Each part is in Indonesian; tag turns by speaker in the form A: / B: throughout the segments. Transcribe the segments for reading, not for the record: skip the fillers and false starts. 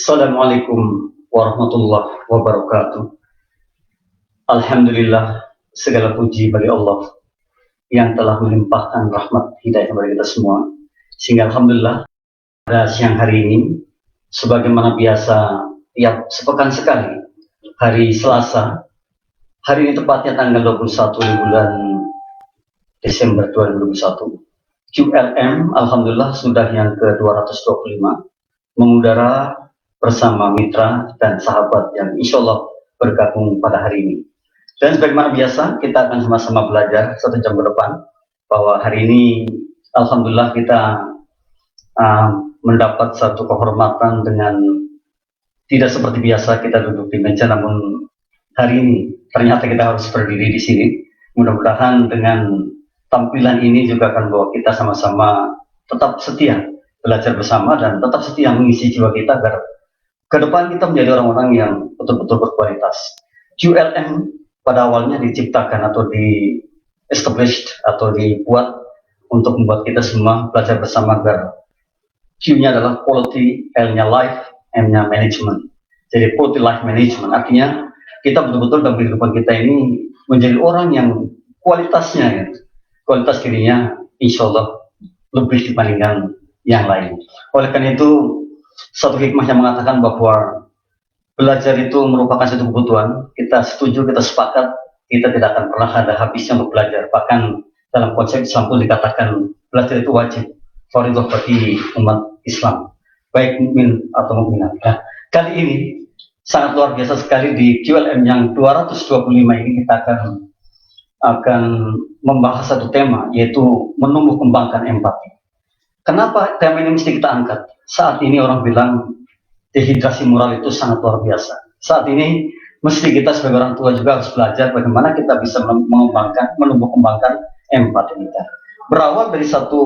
A: Assalamualaikum warahmatullahi wabarakatuh. Alhamdulillah, segala puji bagi Allah yang telah melimpahkan rahmat hidayah kepada kita semua. Sehingga Alhamdulillah, pada siang hari ini, sebagaimana biasa, tiap sepekan sekali, hari Selasa, hari ini tepatnya tanggal 21 di bulan Desember 2021, QLM, Alhamdulillah sudah yang ke-225, mengudara bersama mitra dan sahabat yang insya Allah bergabung pada hari ini. Dan sebagaimana biasa, kita akan sama-sama belajar 1 jam ke depan, bahwa hari ini Alhamdulillah kita mendapat satu kehormatan dengan tidak seperti biasa kita duduk di meja, namun hari ini ternyata kita harus berdiri di sini. Mudah-mudahan dengan tampilan ini juga akan membawa kita sama-sama tetap setia belajar bersama dan tetap setia mengisi jiwa kita agar ke depan kita menjadi orang-orang yang betul-betul berkualitas. QLM pada awalnya diciptakan atau di-established atau dibuat untuk membuat kita semua belajar bersama agar Q-nya adalah quality, L-nya life, M-nya management. Jadi quality life management, artinya kita betul-betul dalam kehidupan kita ini menjadi orang yang kualitasnya, kualitas dirinya insya Allah lebih dibandingkan yang lain. Oleh karena itu, satu hikmah yang mengatakan bahwa belajar itu merupakan satu kebutuhan. Kita setuju, kita sepakat, kita tidak akan pernah ada habisnya untuk belajar. Bahkan dalam konsep Islam pun dikatakan belajar itu wajib, fardhu bagi umat Islam, baik mukmin atau mukminat. Nah, kali ini sangat luar biasa sekali di QLM yang 225 ini kita akan membahas satu tema, yaitu menumbuh kembangkan empati. Kenapa tema ini mesti kita angkat? Saat ini orang bilang dehidrasi moral itu sangat luar biasa. Saat ini mesti kita sebagai orang tua juga harus belajar bagaimana kita bisa menumbuh kembangkan empati kita. Berawal dari satu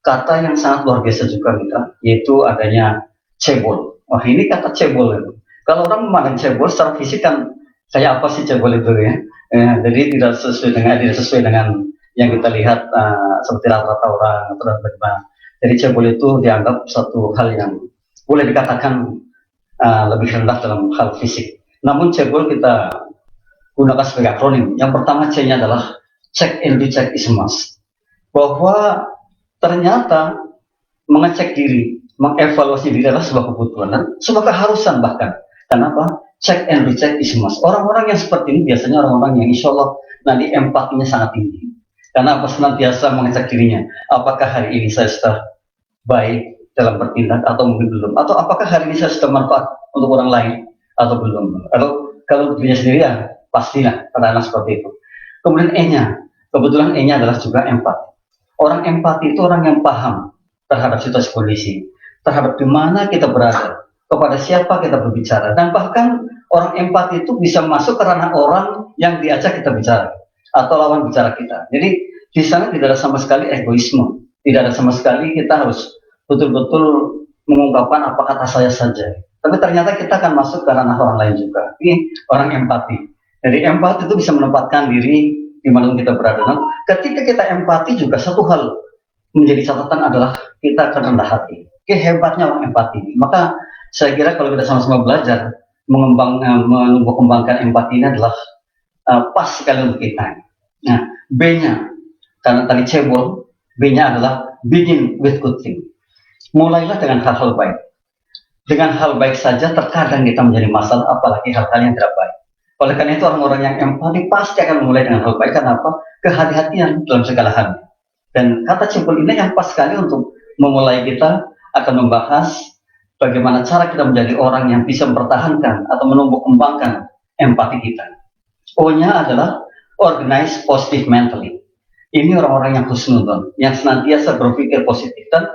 A: kata yang sangat luar biasa juga kita, yaitu adanya cebol. Wah, ini kata cebol itu. Kalau orang memandang cebol secara fisik kan kayak apa sih cebol itu ya? Jadi tidak sesuai dengan yang kita lihat seperti rata-rata orang atau bagaimana. Jadi cebol itu dianggap satu hal yang boleh dikatakan lebih rendah dalam hal fisik. Namun cebol kita gunakan sebagai akronim. Yang pertama C-nya adalah check and recheck is must. Bahwa ternyata mengecek diri, mengevaluasi diri adalah sebuah kebutuhan dan sebuah keharusan bahkan. Kenapa? Check and recheck is must. Orang-orang yang seperti ini biasanya orang-orang yang insya Allah nanti empatinya sangat tinggi. Karena apa, senantiasa mengecek dirinya. Apakah hari ini saya sudah baik dalam bertindak atau mungkin belum? Atau apakah hari ini saya sudah manfaat untuk orang lain atau belum? Atau kalau dirinya sendiri ya pastilah karena seperti itu. Kemudian E-nya, kebetulan E-nya adalah juga empati. Orang empati itu orang yang paham terhadap situasi kondisi, terhadap di mana kita berada, kepada siapa kita berbicara, dan bahkan orang empati itu bisa masuk ke ranah orang yang diajak kita bicara atau lawan bicara kita. Jadi di sana tidak ada sama sekali egoisme, tidak ada sama sekali kita harus betul-betul mengungkapkan apa kata saya saja. Tapi ternyata kita akan masuk ke ranah orang lain juga. Ini orang empati. Jadi empati itu bisa menempatkan diri di mana kita berada. Nah, ketika kita empati juga satu hal menjadi catatan adalah kita akan rendah hati. Hebatnya orang empati. Maka saya kira kalau kita sama-sama belajar menumbuh kembangkan empati ini adalah pas sekali untuk kita. Nah, B-nya, karena tadi cebol, B-nya adalah begin with good thing. Mulailah dengan hal-hal baik. Dengan hal baik saja terkadang kita menjadi masalah, apalagi hal-hal yang tidak baik. Oleh karena itu orang-orang yang empati pasti akan memulai dengan hal baik. Kenapa? Kehati-hatian dalam segala hal. Dan kata cebol ini yang pas sekali untuk memulai kita akan membahas bagaimana cara kita menjadi orang yang bisa mempertahankan atau menumbuh kembangkan empati kita. O-nya adalah organize positive mentally. Ini orang-orang yang husnuzon, yang senantiasa berpikir positif dan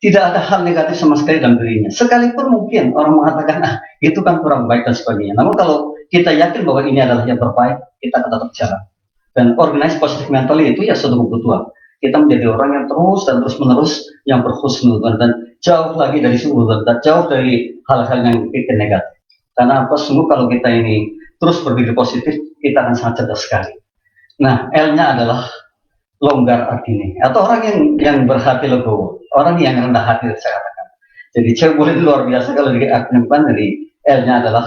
A: tidak ada hal negatif sama sekali dalam dirinya. Sekalipun mungkin orang mengatakan, itu kan kurang baik dan sebagainya. Namun kalau kita yakin bahwa ini adalah yang terbaik, kita akan tetap jalan. Dan organize positive mentally itu ya suatu kebutuhan. Kita menjadi orang yang terus dan terus menerus yang berhusnuzon dan jauh lagi dari suudzon dan jauh dari hal-hal yang pikir negatif. Karena apa? Sungguh kalau kita ini terus berpikir positif, kita akan sangat cerdas sekali. Nah, L-nya adalah longgar artinya, atau orang yang berhati legowo, orang yang rendah hati saya katakan. Jadi cebol itu luar biasa kalau diaknimkan dari L-nya adalah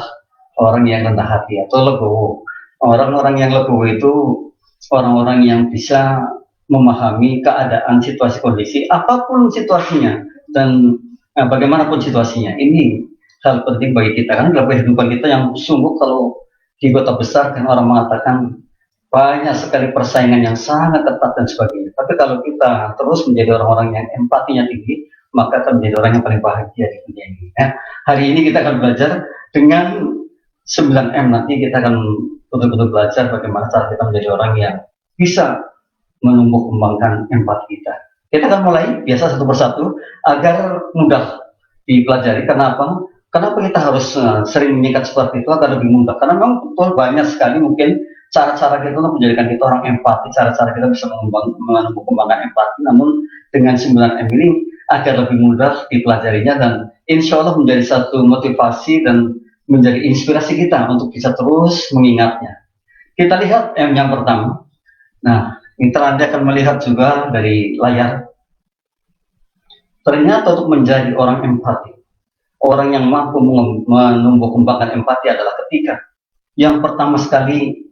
A: orang yang rendah hati atau legowo. Orang-orang yang legowo itu orang-orang yang bisa memahami keadaan, situasi, kondisi, apapun situasinya dan bagaimanapun situasinya. Ini hal penting bagi kita kan dalam kehidupan kita yang sungguh kalau di kota besar kan orang mengatakan banyak sekali persaingan yang sangat ketat dan sebagainya. Tapi kalau kita terus menjadi orang-orang yang empatinya tinggi, maka akan menjadi orang yang paling bahagia di dunia ini. Nah, hari ini kita akan belajar dengan 9M, nanti kita akan betul-betul belajar bagaimana cara kita menjadi orang yang bisa menumbuh kembangkan empati kita. Kita akan mulai biasa satu persatu agar mudah dipelajari. Kenapa? Kenapa kita harus sering menyikat seperti itu agar lebih mudah? Karena memang betul banyak sekali mungkin cara-cara kita untuk menjadikan kita orang empati, cara-cara kita bisa menumbuh kembangkan empati. Namun dengan 9M ini agar lebih mudah dipelajarinya dan insya Allah menjadi satu motivasi dan menjadi inspirasi kita untuk bisa terus mengingatnya. Kita lihat M yang pertama. Nah, Anda akan melihat juga dari layar. Ternyata untuk menjadi orang empati, orang yang mampu menumbuh kembangkan empati adalah ketika yang pertama sekali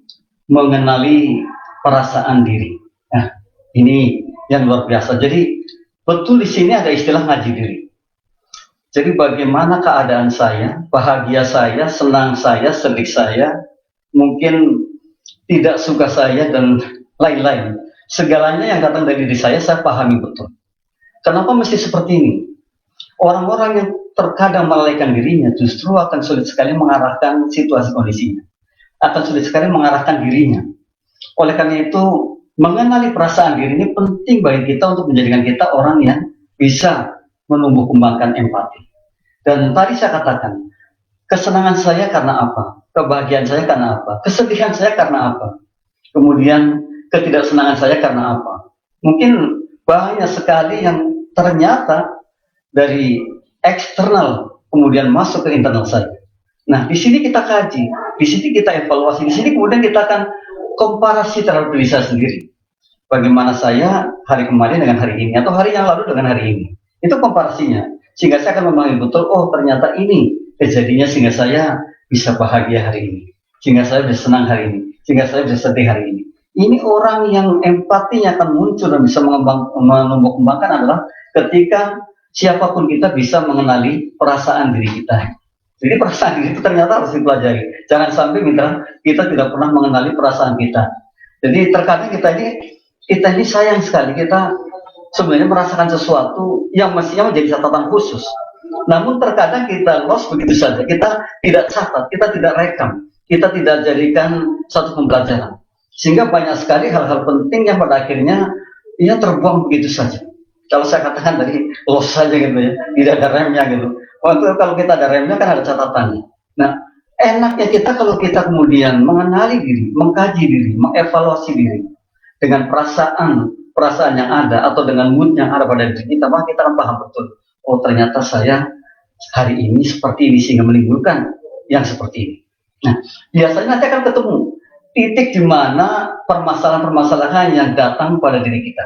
A: mengenali perasaan diri. Nah, ini yang luar biasa. Jadi betul di sini ada istilah ngaji diri. Jadi bagaimana keadaan saya, bahagia saya, senang saya, sedih saya, mungkin tidak suka saya dan lain-lain. Segalanya yang datang dari diri saya pahami betul. Kenapa mesti seperti ini? Orang-orang yang terkadang melalaikan dirinya justru akan sulit sekali mengarahkan situasi kondisinya. Akan sulit sekali mengarahkan dirinya. Oleh karena itu, mengenali perasaan diri ini penting bagi kita untuk menjadikan kita orang yang bisa menumbuh kembangkan empati. Dan tadi saya katakan, kesenangan saya karena apa? Kebahagiaan saya karena apa? Kesedihan saya karena apa? Kemudian ketidaksenangan saya karena apa? Mungkin banyak sekali yang ternyata dari eksternal kemudian masuk ke internal saya. Nah, di sini kita kaji, di sini kita evaluasi, di sini kemudian kita akan komparasi terhadap diri saya sendiri. Bagaimana saya hari kemarin dengan hari ini, atau hari yang lalu dengan hari ini. Itu komparasinya. Sehingga saya akan memahami betul, oh ternyata ini kejadiannya sehingga saya bisa bahagia hari ini. Sehingga saya bisa senang hari ini. Sehingga saya bisa sedih hari ini. Ini orang yang empatinya akan muncul dan bisa menumbuh kembangkan adalah ketika siapapun kita bisa mengenali perasaan diri kita. Jadi perasaan diri itu ternyata harus dipelajari. Jangan sampai mitra kita tidak pernah mengenali perasaan kita. Jadi terkadang kita ini sayang sekali, kita sebenarnya merasakan sesuatu yang mestinya menjadi catatan khusus. Namun terkadang kita lost begitu saja. Kita tidak catat, kita tidak rekam, kita tidak jadikan satu pembelajaran. Sehingga banyak sekali hal-hal penting yang pada akhirnya terbuang begitu saja. Kalau saya katakan tadi lost saja gitu ya, tidak ada remnya gitu. Waktu kalau kita ada remnya kan ada catatannya. Nah, enaknya kita kalau kita kemudian mengenali diri, mengkaji diri, mengevaluasi diri dengan perasaan yang ada atau dengan mood yang ada pada diri kita, maka kita akan paham betul. Oh ternyata saya hari ini seperti ini sehingga menimbulkan yang seperti ini. Nah, biasanya nanti akan ketemu titik di mana permasalahan-permasalahan yang datang pada diri kita.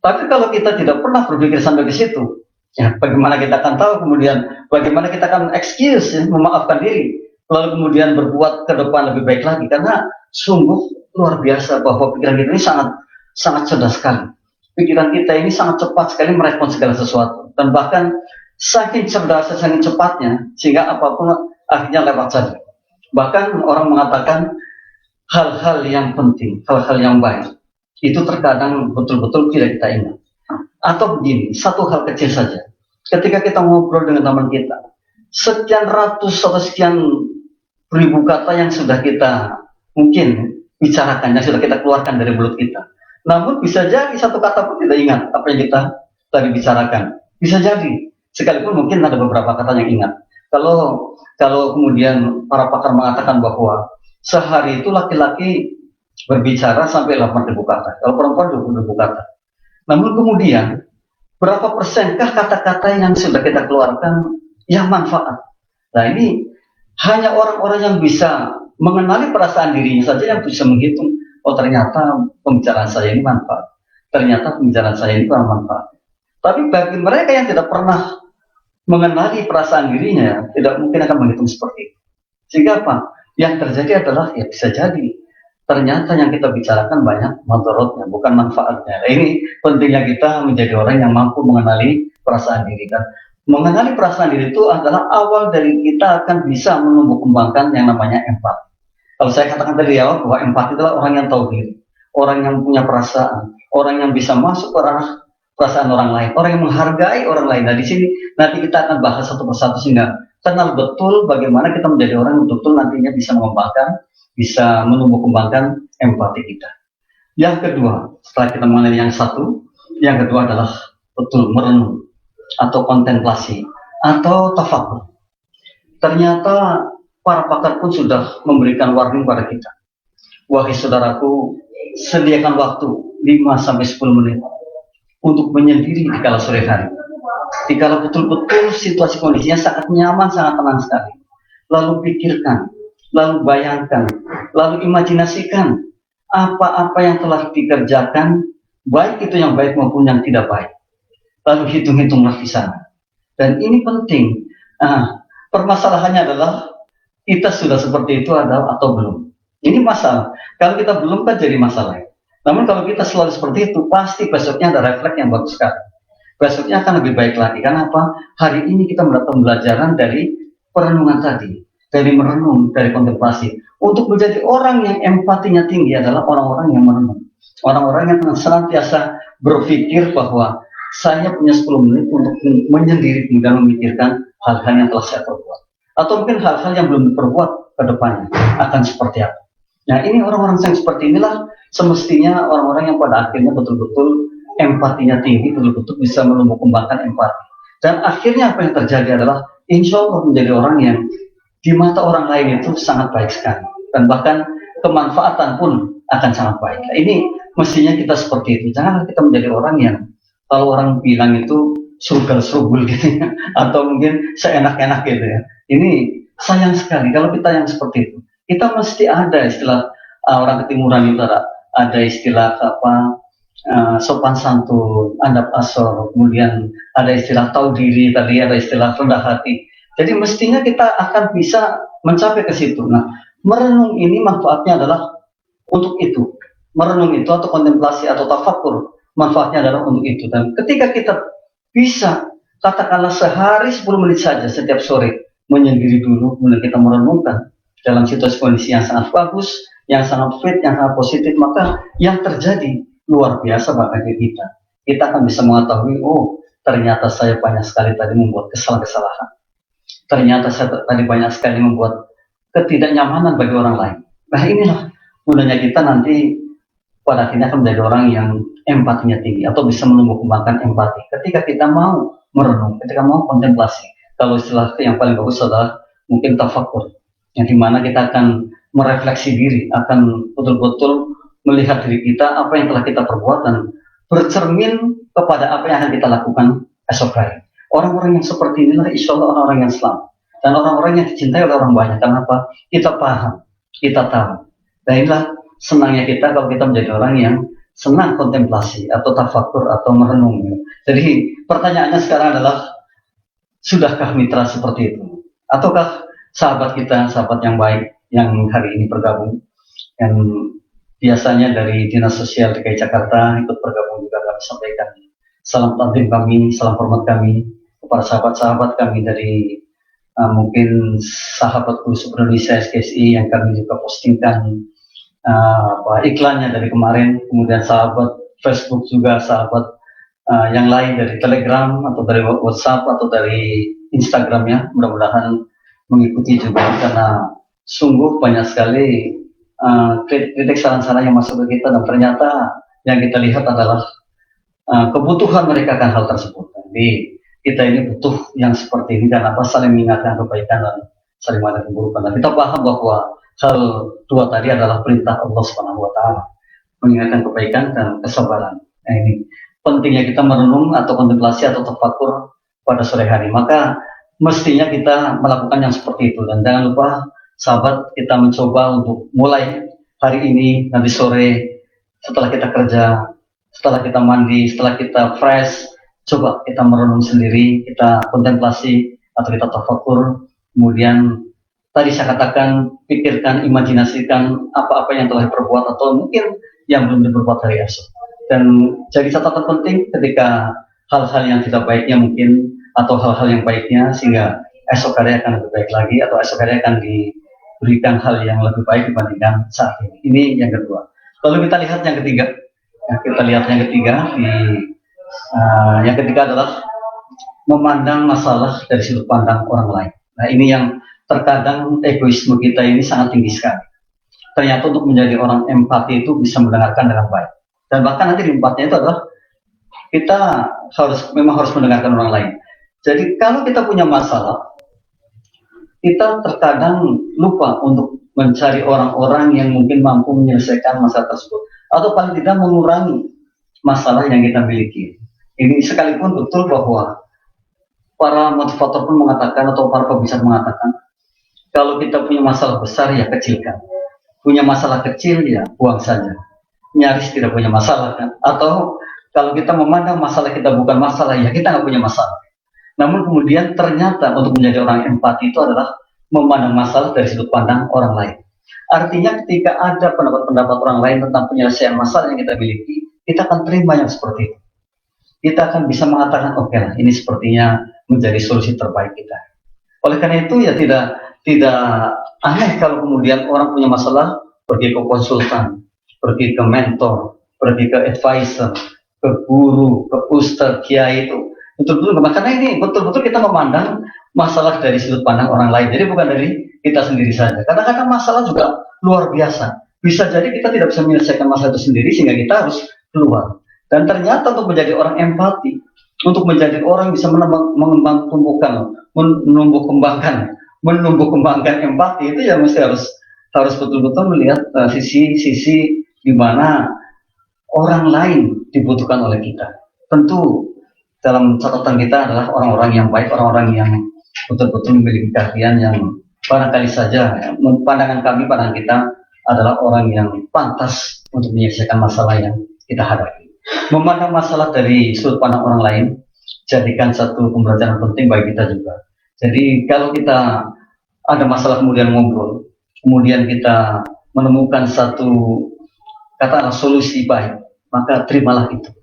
A: Tapi kalau kita tidak pernah berpikir sampai ke situ, ya bagaimana kita akan tahu kemudian bagaimana kita akan excuse memaafkan diri, lalu kemudian berbuat ke depan lebih baik lagi, karena sungguh luar biasa bahwa pikiran kita ini sangat cerdas sekali. Pikiran kita ini sangat cepat sekali merespon segala sesuatu, dan bahkan saking cerdas, saking cepatnya sehingga apapun akhirnya lewat saja. Bahkan orang mengatakan hal-hal yang penting, hal-hal yang baik itu terkadang betul-betul tidak kita ingat. Atau begini, satu hal kecil saja. Ketika kita ngobrol dengan teman kita, sekian ratus atau sekian ribu kata yang sudah kita mungkin bicarakan, yang sudah kita keluarkan dari mulut kita. Namun bisa jadi satu kata pun tidak ingat apa yang kita tadi bicarakan. Bisa jadi, sekalipun mungkin ada beberapa kata yang ingat. Kalau kemudian para pakar mengatakan bahwa sehari itu laki-laki berbicara sampai 8.000 kata, kalau perempuan 20.000 kata. Namun kemudian, berapa persenkah kata-kata yang sudah kita keluarkan yang manfaat? Nah ini hanya orang-orang yang bisa mengenali perasaan dirinya saja yang bisa menghitung, oh ternyata pembicaraan saya ini manfaat, ternyata pembicaraan saya ini kurang manfaat. Tapi bagi mereka yang tidak pernah mengenali perasaan dirinya, tidak mungkin akan menghitung seperti itu. Sehingga apa? Yang terjadi adalah, ya bisa jadi, ternyata yang kita bicarakan banyak madorotnya, bukan manfaatnya. Nah, ini pentingnya kita menjadi orang yang mampu mengenali perasaan diri. Dan mengenali perasaan diri itu adalah awal dari kita akan bisa menumbuh kembangkan yang namanya empati. Kalau saya katakan tadi ya, bahwa empati adalah orang yang tahu diri, orang yang punya perasaan, orang yang bisa masuk ke ranah perasaan orang lain, orang yang menghargai orang lain. Nah, di sini nanti kita akan bahas satu persatu sehingga kenal betul bagaimana kita menjadi orang yang betul nantinya bisa mengembangkan, bisa menumbuh kembangkan empati kita. Yang kedua, setelah kita mengenai yang satu, yang kedua adalah betul merenung atau kontemplasi atau tafakur. Ternyata para pakar pun sudah memberikan warning pada kita. Wahai saudaraku, sediakan waktu 5-10 menit untuk menyendiri di kala sore hari. Di kala betul-betul situasi kondisinya sangat nyaman, sangat tenang sekali. Lalu pikirkan, lalu bayangkan, lalu imajinasikan apa-apa yang telah dikerjakan, baik itu yang baik maupun yang tidak baik. Lalu hitung-hitunglah di sana. Dan ini penting. Permasalahannya adalah kita sudah seperti itu atau belum. Ini masalah. Kalau kita belum kan jadi masalah. Namun kalau kita selalu seperti itu, pasti besoknya ada refleks yang bagus sekali. Besoknya akan lebih baik lagi. Karena apa? Hari ini kita mendapat pembelajaran dari perenungan tadi, dari merenung, dari kontemplasi. Untuk menjadi orang yang empatinya tinggi adalah orang-orang yang merenung. Orang-orang yang senantiasa berpikir bahwa saya punya 10 menit untuk menyendiri dan memikirkan hal-hal yang telah saya perbuat. Atau mungkin hal-hal yang belum diperbuat ke depannya akan seperti apa. Nah, ini orang-orang yang seperti inilah semestinya orang-orang yang pada akhirnya betul-betul empatinya tinggi, betul-betul bisa menumbuh kembangkan empati. Dan akhirnya apa yang terjadi adalah insya Allah menjadi orang yang di mata orang lain itu sangat baik sekali. Dan bahkan kemanfaatan pun akan sangat baik. Nah, ini mestinya kita seperti itu. Jangan kita menjadi orang yang kalau orang bilang itu surgal-surgul gitu ya. Atau mungkin seenak-enak gitu ya. Ini sayang sekali kalau kita yang seperti itu. Kita mesti ada istilah orang ketimuran itu ada istilah apa sopan santun, adab asor, kemudian ada istilah tahu diri, tadi ada istilah rendah hati. Jadi mestinya kita akan bisa mencapai ke situ. Nah, merenung ini manfaatnya adalah untuk itu. Merenung itu atau kontemplasi atau tafakur, manfaatnya adalah untuk itu. Dan ketika kita bisa katakanlah sehari 10 menit saja setiap sore menyendiri dulu, kemudian kita merenungkan dalam situasi kondisi yang sangat bagus, yang sangat fit, yang sangat positif, maka yang terjadi luar biasa bagi kita. Kita akan bisa mengetahui, oh ternyata saya banyak sekali tadi membuat kesalahan. Ternyata saya tadi banyak sekali membuat ketidaknyamanan bagi orang lain. Nah, inilah gunanya kita nanti pada akhirnya akan menjadi orang yang empatinya tinggi atau bisa menumbuh kembangkan empati. Ketika kita mau merenung, ketika mau kontemplasi, kalau istilah yang paling bagus adalah mungkin tafakur, yang dimana kita akan merefleksi diri, akan betul-betul melihat diri kita, apa yang telah kita perbuat, dan bercermin kepada apa yang akan kita lakukan esok hari. Orang-orang yang seperti inilah insya Allah orang-orang yang selamat. Dan orang-orang yang dicintai oleh orang banyak. Kenapa? Kita paham, kita tahu. Dan inilah senangnya kita kalau kita menjadi orang yang senang kontemplasi, atau tafakur, atau merenung. Jadi pertanyaannya sekarang adalah, sudahkah mitra seperti itu? Ataukah sahabat kita, sahabat yang baik, yang hari ini bergabung, yang biasanya dari Dinas Sosial DKI Jakarta ikut bergabung juga, kami sampaikan salam takdim kami, salam hormat kami kepada sahabat-sahabat kami dari mungkin sahabat guru Indonesia SKSI yang kami juga postingkan iklannya dari kemarin, kemudian sahabat Facebook juga, sahabat yang lain dari Telegram atau dari WhatsApp atau dari Instagramnya, mudah-mudahan mengikuti juga, karena sungguh banyak sekali kritik saran-saran yang masuk ke kita, dan ternyata yang kita lihat adalah kebutuhan mereka akan hal tersebut. Jadi kita ini butuh yang seperti ini, karena apa? Saling mengingatkan kebaikan dan saling mengingatkan keburukan. Dan kita paham bahwa hal dua tadi adalah perintah Allah Subhanahu wa Ta'ala, mengingatkan kebaikan dan kesabaran. Nah, ini pentingnya kita merenung atau kontemplasi atau tafakur pada sore hari. Maka mestinya kita melakukan yang seperti itu. Dan jangan lupa sahabat, kita mencoba untuk mulai hari ini, nanti sore, setelah kita kerja, setelah kita mandi, setelah kita fresh, coba kita merenung sendiri, kita kontemplasi atau kita tafakur, kemudian tadi saya katakan pikirkan, imajinasikan apa-apa yang telah diperbuat atau mungkin yang belum diperbuat hari esok. Dan jadi catatan penting ketika hal-hal yang tidak baiknya mungkin atau hal-hal yang baiknya, sehingga esok hari akan lebih baik lagi atau esok hari akan diberikan hal yang lebih baik dibandingkan saat ini. Ini yang kedua. Lalu kita lihat yang ketiga. Yang ketiga adalah memandang masalah dari sudut pandang orang lain. Nah, ini yang terkadang egoisme kita ini sangat tinggi sekali. Ternyata untuk menjadi orang empati itu bisa mendengarkan dengan baik. Dan bahkan nanti di empatnya itu adalah kita memang harus mendengarkan orang lain. Jadi kalau kita punya masalah, kita terkadang lupa untuk mencari orang-orang yang mungkin mampu menyelesaikan masalah tersebut, atau paling tidak mengurangi masalah yang kita miliki. Ini sekalipun betul bahwa para motivator pun mengatakan atau para pembicara mengatakan, kalau kita punya masalah besar ya kecilkan, punya masalah kecil ya buang saja, nyaris tidak punya masalah kan? Atau kalau kita memandang masalah kita bukan masalah ya kita nggak punya masalah. Namun kemudian ternyata untuk menjadi orang empati itu adalah memandang masalah dari sudut pandang orang lain. Artinya ketika ada pendapat-pendapat orang lain tentang penyelesaian masalah yang kita miliki, kita akan terima yang seperti itu. Kita akan bisa mengatakan, oke lah, ini sepertinya menjadi solusi terbaik kita. Oleh karena itu ya tidak aneh kalau kemudian orang punya masalah pergi ke konsultan, pergi ke mentor, pergi ke advisor, ke guru, ke ustadz, kiai itu. Betul-betul, karena ini betul-betul kita memandang masalah dari sudut pandang orang lain. Jadi bukan dari kita sendiri saja. Kadang-kadang masalah juga luar biasa. Bisa jadi kita tidak bisa menyelesaikan masalah itu sendiri sehingga kita harus keluar. Dan ternyata untuk menjadi orang empati, untuk menjadi orang bisa menumbuh kembangkan empati itu ya mesti harus betul-betul melihat sisi-sisi di mana orang lain dibutuhkan oleh kita. Tentu dalam catatan kita adalah orang-orang yang baik, orang-orang yang betul-betul memiliki keahlian yang barangkali saja pandangan kita adalah orang yang pantas untuk menyelesaikan masalah yang kita hadapi. Memandang masalah dari sudut pandang orang lain jadikan satu pembelajaran penting bagi kita juga. Jadi kalau kita ada masalah kemudian ngobrol, kemudian kita menemukan satu katakanlah solusi baik, maka terimalah itu.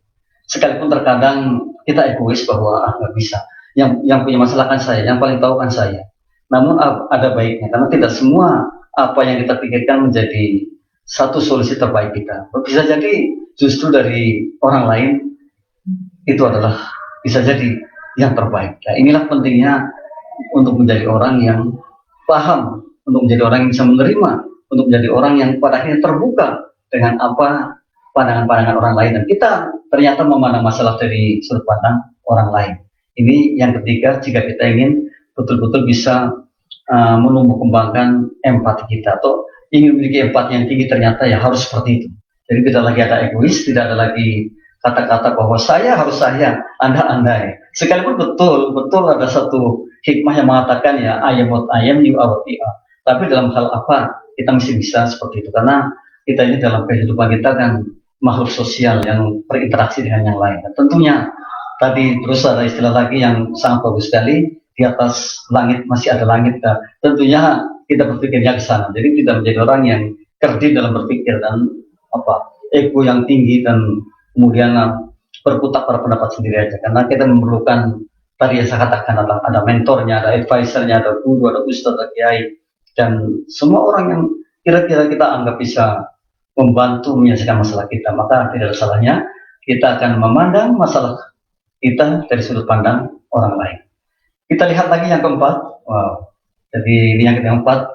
A: Sekalipun terkadang kita egois bahwa nggak bisa, yang punya masalah kan saya, yang paling tahu kan saya. Namun ada baiknya karena tidak semua apa yang kita pikirkan menjadi satu solusi terbaik kita. Bisa jadi justru dari orang lain itu adalah bisa jadi yang terbaik. Nah, inilah pentingnya untuk menjadi orang yang paham, untuk menjadi orang yang bisa menerima, untuk menjadi orang yang pada akhirnya terbuka dengan apa pandangan-pandangan orang lain, dan kita ternyata memandang masalah dari sudut pandang orang lain. Ini yang ketiga, jika kita ingin betul-betul bisa menumbuh kembangkan empati kita atau ingin memiliki empati yang tinggi, ternyata ya harus seperti itu. Jadi tidak lagi ada egois, tidak ada lagi kata-kata bahwa saya harus saya, anda. Sekalipun betul ada satu hikmah yang mengatakan ya I am what I am, you are what you are. Tapi dalam hal apa kita mesti bisa seperti itu, karena kita ini dalam kehidupan kita kan makhluk sosial yang berinteraksi dengan yang lain. Dan tentunya tadi terus ada istilah lagi yang sangat bagus sekali, di atas langit masih ada langit. Dan tentunya kita berpikirnya ke sana. Jadi tidak menjadi orang yang kerdil dalam berpikir dan ego yang tinggi dan kemudian berkutat pada pendapat sendiri aja. Karena kita memerlukan tadi yang saya katakan ada mentornya, ada advisernya, ada guru, ada ustadz, ada kiai, dan semua orang yang kira-kira kita anggap bisa membantu menyelesaikan masalah kita. Maka tidak ada salahnya kita akan memandang masalah kita dari sudut pandang orang lain. Kita lihat lagi yang keempat. Wow. Jadi ini yang keempat,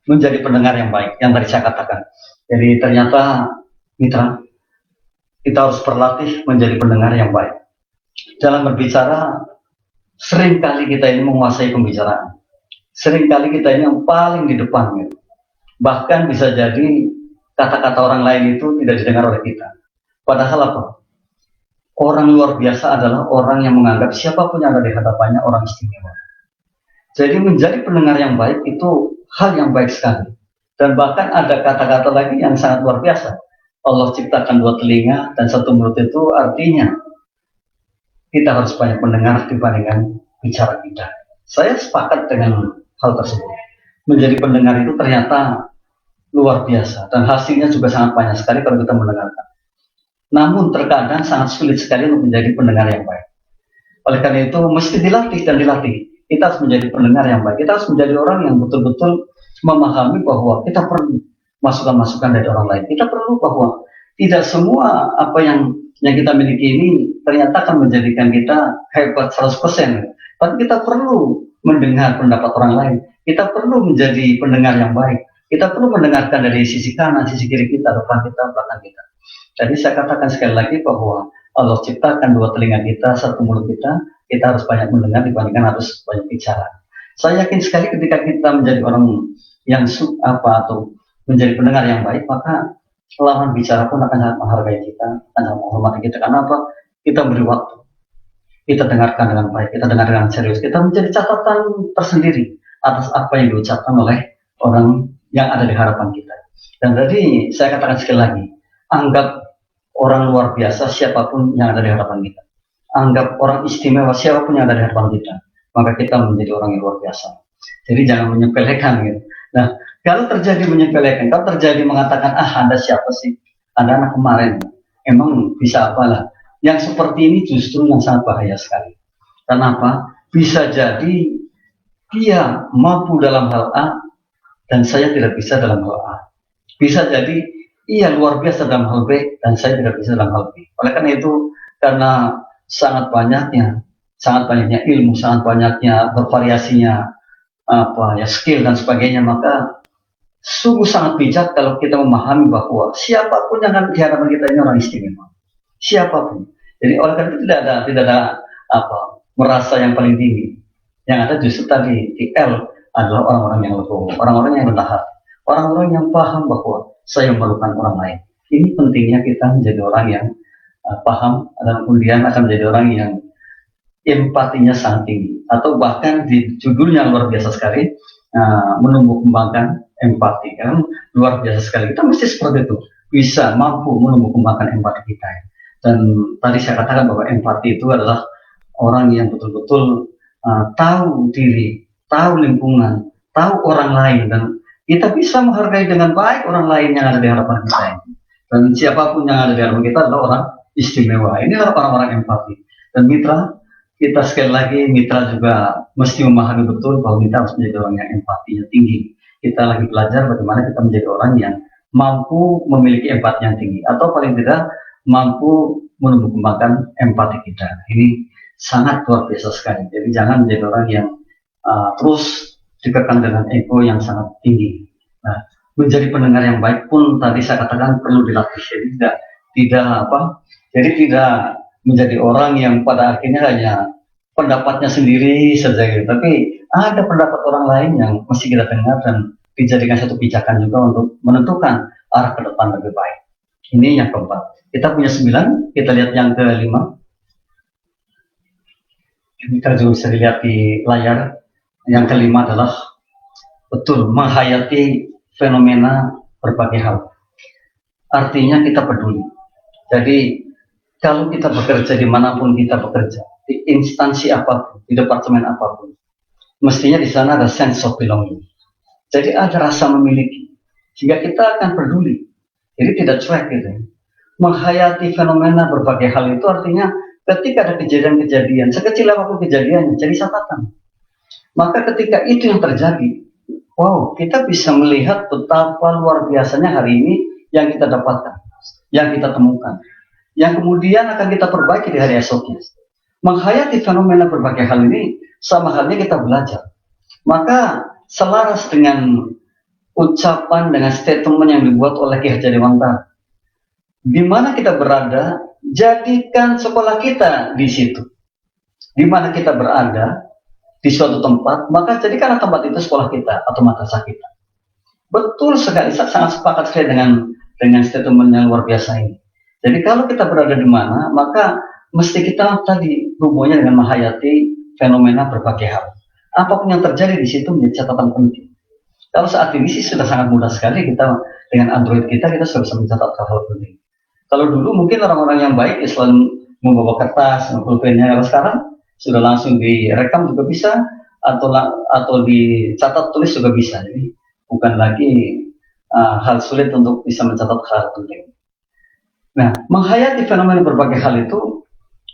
A: menjadi pendengar yang baik, yang tadi saya katakan. Jadi ternyata mitra, kita harus berlatih menjadi pendengar yang baik. Dalam berbicara, seringkali kita ini menguasai pembicaraan. Seringkali kita ini yang paling di depan. Gitu. Bahkan bisa jadi kata-kata orang lain itu tidak didengar oleh kita. Padahal apa? Orang luar biasa adalah orang yang menganggap siapapun yang ada di hadapannya orang istimewa. Jadi menjadi pendengar yang baik itu hal yang baik sekali. Dan bahkan ada kata-kata lagi yang sangat luar biasa. Allah ciptakan 2 telinga dan 1 mulut, itu artinya kita harus banyak mendengar dibandingkan bicara kita. Saya sepakat dengan hal tersebut. Menjadi pendengar itu ternyata luar biasa dan hasilnya juga sangat banyak sekali kalau kita mendengarkan. Namun terkadang sangat sulit sekali untuk menjadi pendengar yang baik. Oleh karena itu mesti dilatih dan dilatih. Kita harus menjadi pendengar yang baik. Kita harus menjadi orang yang betul-betul memahami bahwa kita perlu masukan-masukan dari orang lain. Kita perlu bahwa tidak semua apa yang kita miliki ini ternyata akan menjadikan kita hebat 100%. Tapi kita perlu mendengar pendapat orang lain. Kita perlu menjadi pendengar yang baik. Kita perlu mendengarkan dari sisi kanan, sisi kiri kita, depan kita, belakang kita. Jadi saya katakan sekali lagi bahwa Allah ciptakan dua telinga kita, satu mulut kita harus banyak mendengar dibandingkan harus banyak bicara. Saya yakin sekali ketika kita menjadi orang yang atau menjadi pendengar yang baik, maka lawan bicara pun akan sangat menghargai kita, akan sangat menghormati kita. Karena apa? Kita beri waktu, kita dengarkan dengan baik, kita dengar dengan serius, kita menjadi catatan tersendiri atas apa yang diucapkan oleh orang yang ada di hadapan kita. Dan tadi saya katakan sekali lagi, anggap orang luar biasa siapapun yang ada di hadapan kita. Anggap orang istimewa siapapun yang ada di hadapan kita. Maka kita menjadi orang yang luar biasa. Jadi jangan menyepelekan gitu. Nah, kalau terjadi menyepelekan, kalau terjadi mengatakan, Anda siapa sih? Anda anak kemarin. Emang bisa apalah? Yang seperti ini justru yang sangat bahaya sekali. Kenapa? Bisa jadi dia mampu dalam hal A dan saya tidak bisa dalam hal A. Bisa jadi ia luar biasa dalam hal B dan saya tidak bisa dalam hal B. Oleh karena itu, karena sangat banyaknya ilmu, sangat banyaknya bervariasinya skill dan sebagainya, maka sungguh sangat bijak kalau kita memahami bahwa siapapun yang akan di hadapan kita ini orang istimewa. Siapapun. Jadi oleh karena itu tidak ada merasa yang paling tinggi. Yang ada justru tadi di L adalah orang-orang yang legowo, orang-orang yang rendah hati, orang-orang yang paham bahwa saya memerlukan orang lain. Ini pentingnya kita menjadi orang yang paham dan kemudian akan menjadi orang yang empatinya sangat tinggi. Atau bahkan di judulnya luar biasa sekali, menumbuh kembangkan empati. Kan luar biasa sekali. Kita mesti seperti itu, bisa mampu menumbuh kembangkan empati kita. Dan tadi saya katakan bahwa empati itu adalah orang yang betul-betul tahu diri, tahu lingkungan, tahu orang lain, dan kita bisa menghargai dengan baik orang lain yang ada di hadapan kita. Dan siapapun yang ada di hadapan kita adalah orang istimewa. Inilah orang-orang empati. Dan mitra, kita sekali lagi, mitra juga mesti memahami betul bahwa kita harus menjadi orang yang empatinya tinggi. Kita lagi belajar bagaimana kita menjadi orang yang mampu memiliki empati yang tinggi. Atau paling tidak, mampu menumbuh kembangkan empati kita. Ini sangat luar biasa sekali. Jadi jangan menjadi orang yang terus dikekang dengan ego yang sangat tinggi. Nah, menjadi pendengar yang baik pun tadi saya katakan perlu dilatih. Jadi tidak menjadi orang yang pada akhirnya hanya pendapatnya sendiri saja gitu. Tapi ada pendapat orang lain yang mesti kita dengar dan dijadikan satu pijakan juga untuk menentukan arah ke depan lebih baik. Ini yang keempat. Kita punya 9, kita lihat yang kelima. Kita juga bisa dilihat di layar. Yang kelima adalah betul menghayati fenomena berbagai hal. Artinya kita peduli. Jadi kalau kita bekerja dimanapun kita bekerja, di instansi apapun, di departemen apapun, mestinya di sana ada sense of belonging. Jadi ada rasa memiliki, sehingga kita akan peduli. Jadi tidak cuek gitu. Menghayati fenomena berbagai hal itu artinya ketika ada kejadian-kejadian, sekecil apapun kejadiannya, jadi catatan. Maka ketika itu yang terjadi, wow, kita bisa melihat betapa luar biasanya hari ini yang kita dapatkan, yang kita temukan, yang kemudian akan kita perbaiki di hari esoknya. Menghayati fenomena berbagai hal ini sama halnya kita belajar. Maka selaras dengan ucapan, dengan statement yang dibuat oleh Ki Haji Dewangga, di mana kita berada, jadikan sekolah kita di situ. Di mana kita berada, di suatu tempat, maka jadikanlah tempat itu sekolah kita atau madrasah kita. Betul sekali, sangat sepakat sekali dengan statement yang luar biasa ini. Jadi kalau kita berada di mana, maka mesti kita tadi hubungannya dengan menghayati fenomena berbagai hal. Apapun yang terjadi di situ menjadi catatan penting. Kalau saat ini sih sudah sangat mudah sekali kita dengan Android kita sudah bisa mencatat hal-hal penting. Kalau dulu mungkin orang-orang yang baik Islam membawa kertas, pulpennya. Kalau sekarang sudah langsung direkam juga bisa, atau dicatat tulis juga bisa. Jadi bukan lagi hal sulit untuk bisa mencatat hal penting. Nah, menghayati fenomena berbagai hal itu,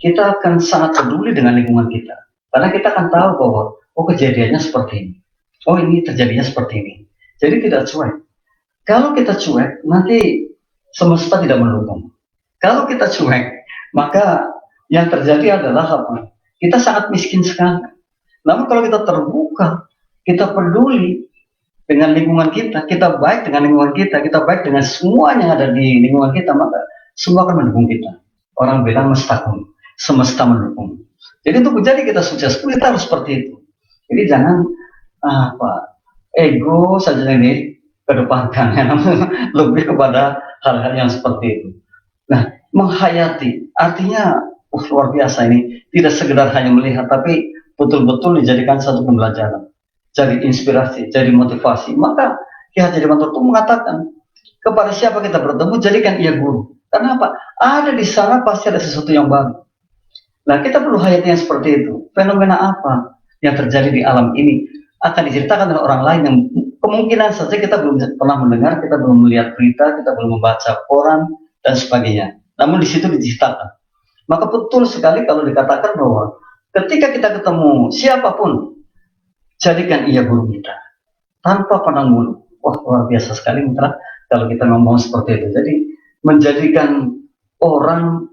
A: kita akan sangat peduli dengan lingkungan kita. Karena kita akan tahu bahwa, oh kejadiannya seperti ini. Oh ini terjadinya seperti ini. Jadi tidak cuek. Kalau kita cuek, nanti semesta tidak mendukung. Kalau kita cuek, maka yang terjadi adalah apa? Kita sangat miskin sekali. Namun kalau kita terbuka, kita peduli dengan lingkungan kita baik dengan lingkungan kita baik dengan semua yang ada di lingkungan kita, maka semua akan mendukung kita. Orang bilang mestakun, semesta mendukung. Jadi untuk menjadi kita sukses pun kita harus seperti itu. Jadi jangan ego saja ini kedepankan, lebih kepada hal-hal yang seperti itu. Nah, menghayati artinya luar biasa ini, tidak sekedar hanya melihat, tapi betul-betul dijadikan satu pembelajaran, jadi inspirasi, jadi motivasi. Maka Ki Hajar Dewantara itu mengatakan, kepada siapa kita bertemu, jadikan ia guru. Karena apa? Ada di sana pasti ada sesuatu yang baru. Nah, kita perlu hayati yang seperti itu. Fenomena apa yang terjadi di alam ini akan diceritakan oleh orang lain yang kemungkinan saja kita belum pernah mendengar, kita belum melihat berita, kita belum membaca koran, dan sebagainya. Namun di situ diceritakan. Maka betul sekali kalau dikatakan bahwa ketika kita ketemu siapapun, jadikan ia guru kita. Tanpa pandang bulu. Wah, luar biasa sekali mitra kalau kita ngomong seperti itu. Jadi menjadikan orang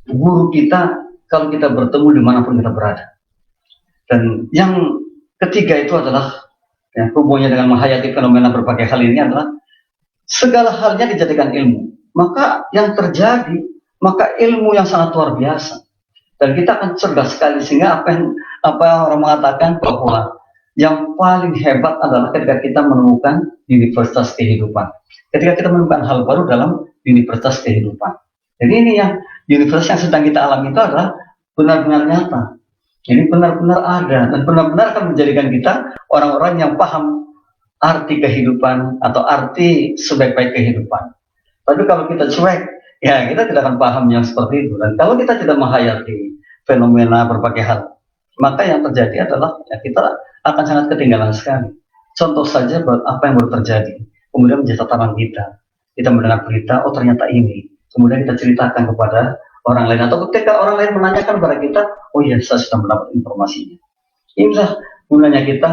A: guru kita kalau kita bertemu dimanapun kita berada. Dan yang ketiga itu adalah hubungannya dengan menghayati fenomena berbagai hal ini adalah segala halnya dijadikan ilmu. Maka yang terjadi, maka ilmu yang sangat luar biasa. Dan kita akan cerdas sekali, sehingga apa yang orang mengatakan bahwa yang paling hebat adalah ketika kita menemukan universitas kehidupan. Ketika kita menemukan hal baru dalam universitas kehidupan. Jadi ini yang universitas yang sedang kita alami itu adalah benar-benar nyata. Ini benar-benar ada dan benar-benar akan menjadikan kita orang-orang yang paham arti kehidupan atau arti sebaik-baik kehidupan. Tapi kalau kita cuek, ya kita tidak akan paham yang seperti itu. Dan kalau kita tidak menghayati fenomena berbagai hal, maka yang terjadi adalah ya kita akan sangat ketinggalan sekali. Contoh saja apa yang baru terjadi, kemudian menjadi tatanan kita. Kita mendengar berita, oh ternyata ini. Kemudian kita ceritakan kepada orang lain, atau ketika orang lain menanyakan kepada kita, oh iya saya sudah mendapat informasinya. Inilah gunanya kita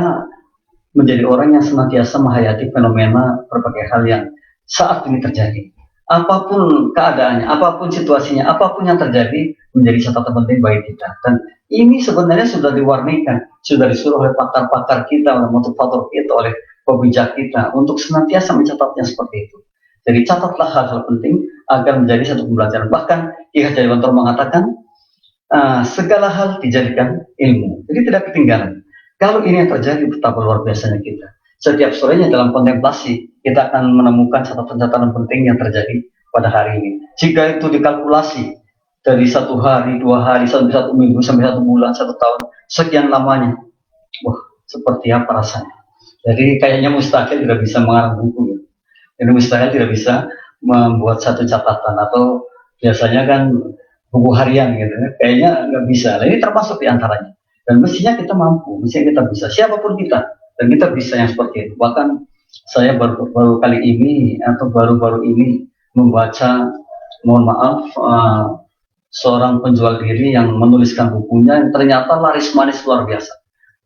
A: menjadi orang yang senantiasa menghayati fenomena berbagai hal yang saat ini terjadi. Apapun keadaannya, apapun situasinya, apapun yang terjadi menjadi catatan penting bagi kita. Dan ini sebenarnya sudah diwarnikan, sudah disuruh oleh pakar-pakar kita, oleh motivator kita, oleh pembijak kita untuk senantiasa mencatatnya seperti itu. Jadi catatlah hal-hal penting agar menjadi satu pembelajaran. Bahkan Ki Hajar Dewantara mengatakan segala hal dijadikan ilmu. Jadi tidak ketinggalan. Kalau ini yang terjadi, betapa luar biasanya kita. Setiap sorenya dalam kontemplasi kita akan menemukan catatan-catatan penting yang terjadi pada hari ini. Jika itu dikalkulasi dari 1 hari, 2 hari, sampai 1 minggu, sampai 1 bulan, 1 tahun, sekian lamanya, wah seperti apa rasanya? Jadi kayaknya mustahil tidak bisa mengarang buku. Jadi mustahil tidak bisa membuat satu catatan, atau biasanya kan buku harian gitu. Kayaknya nggak bisa. Nah, ini termasuk diantaranya. Dan mestinya kita mampu, mestinya kita bisa. Siapapun kita. Dan kita bisa yang seperti itu. Bahkan saya baru kali ini atau baru-baru ini membaca, mohon maaf, seorang penjual diri yang menuliskan bukunya yang ternyata laris manis luar biasa.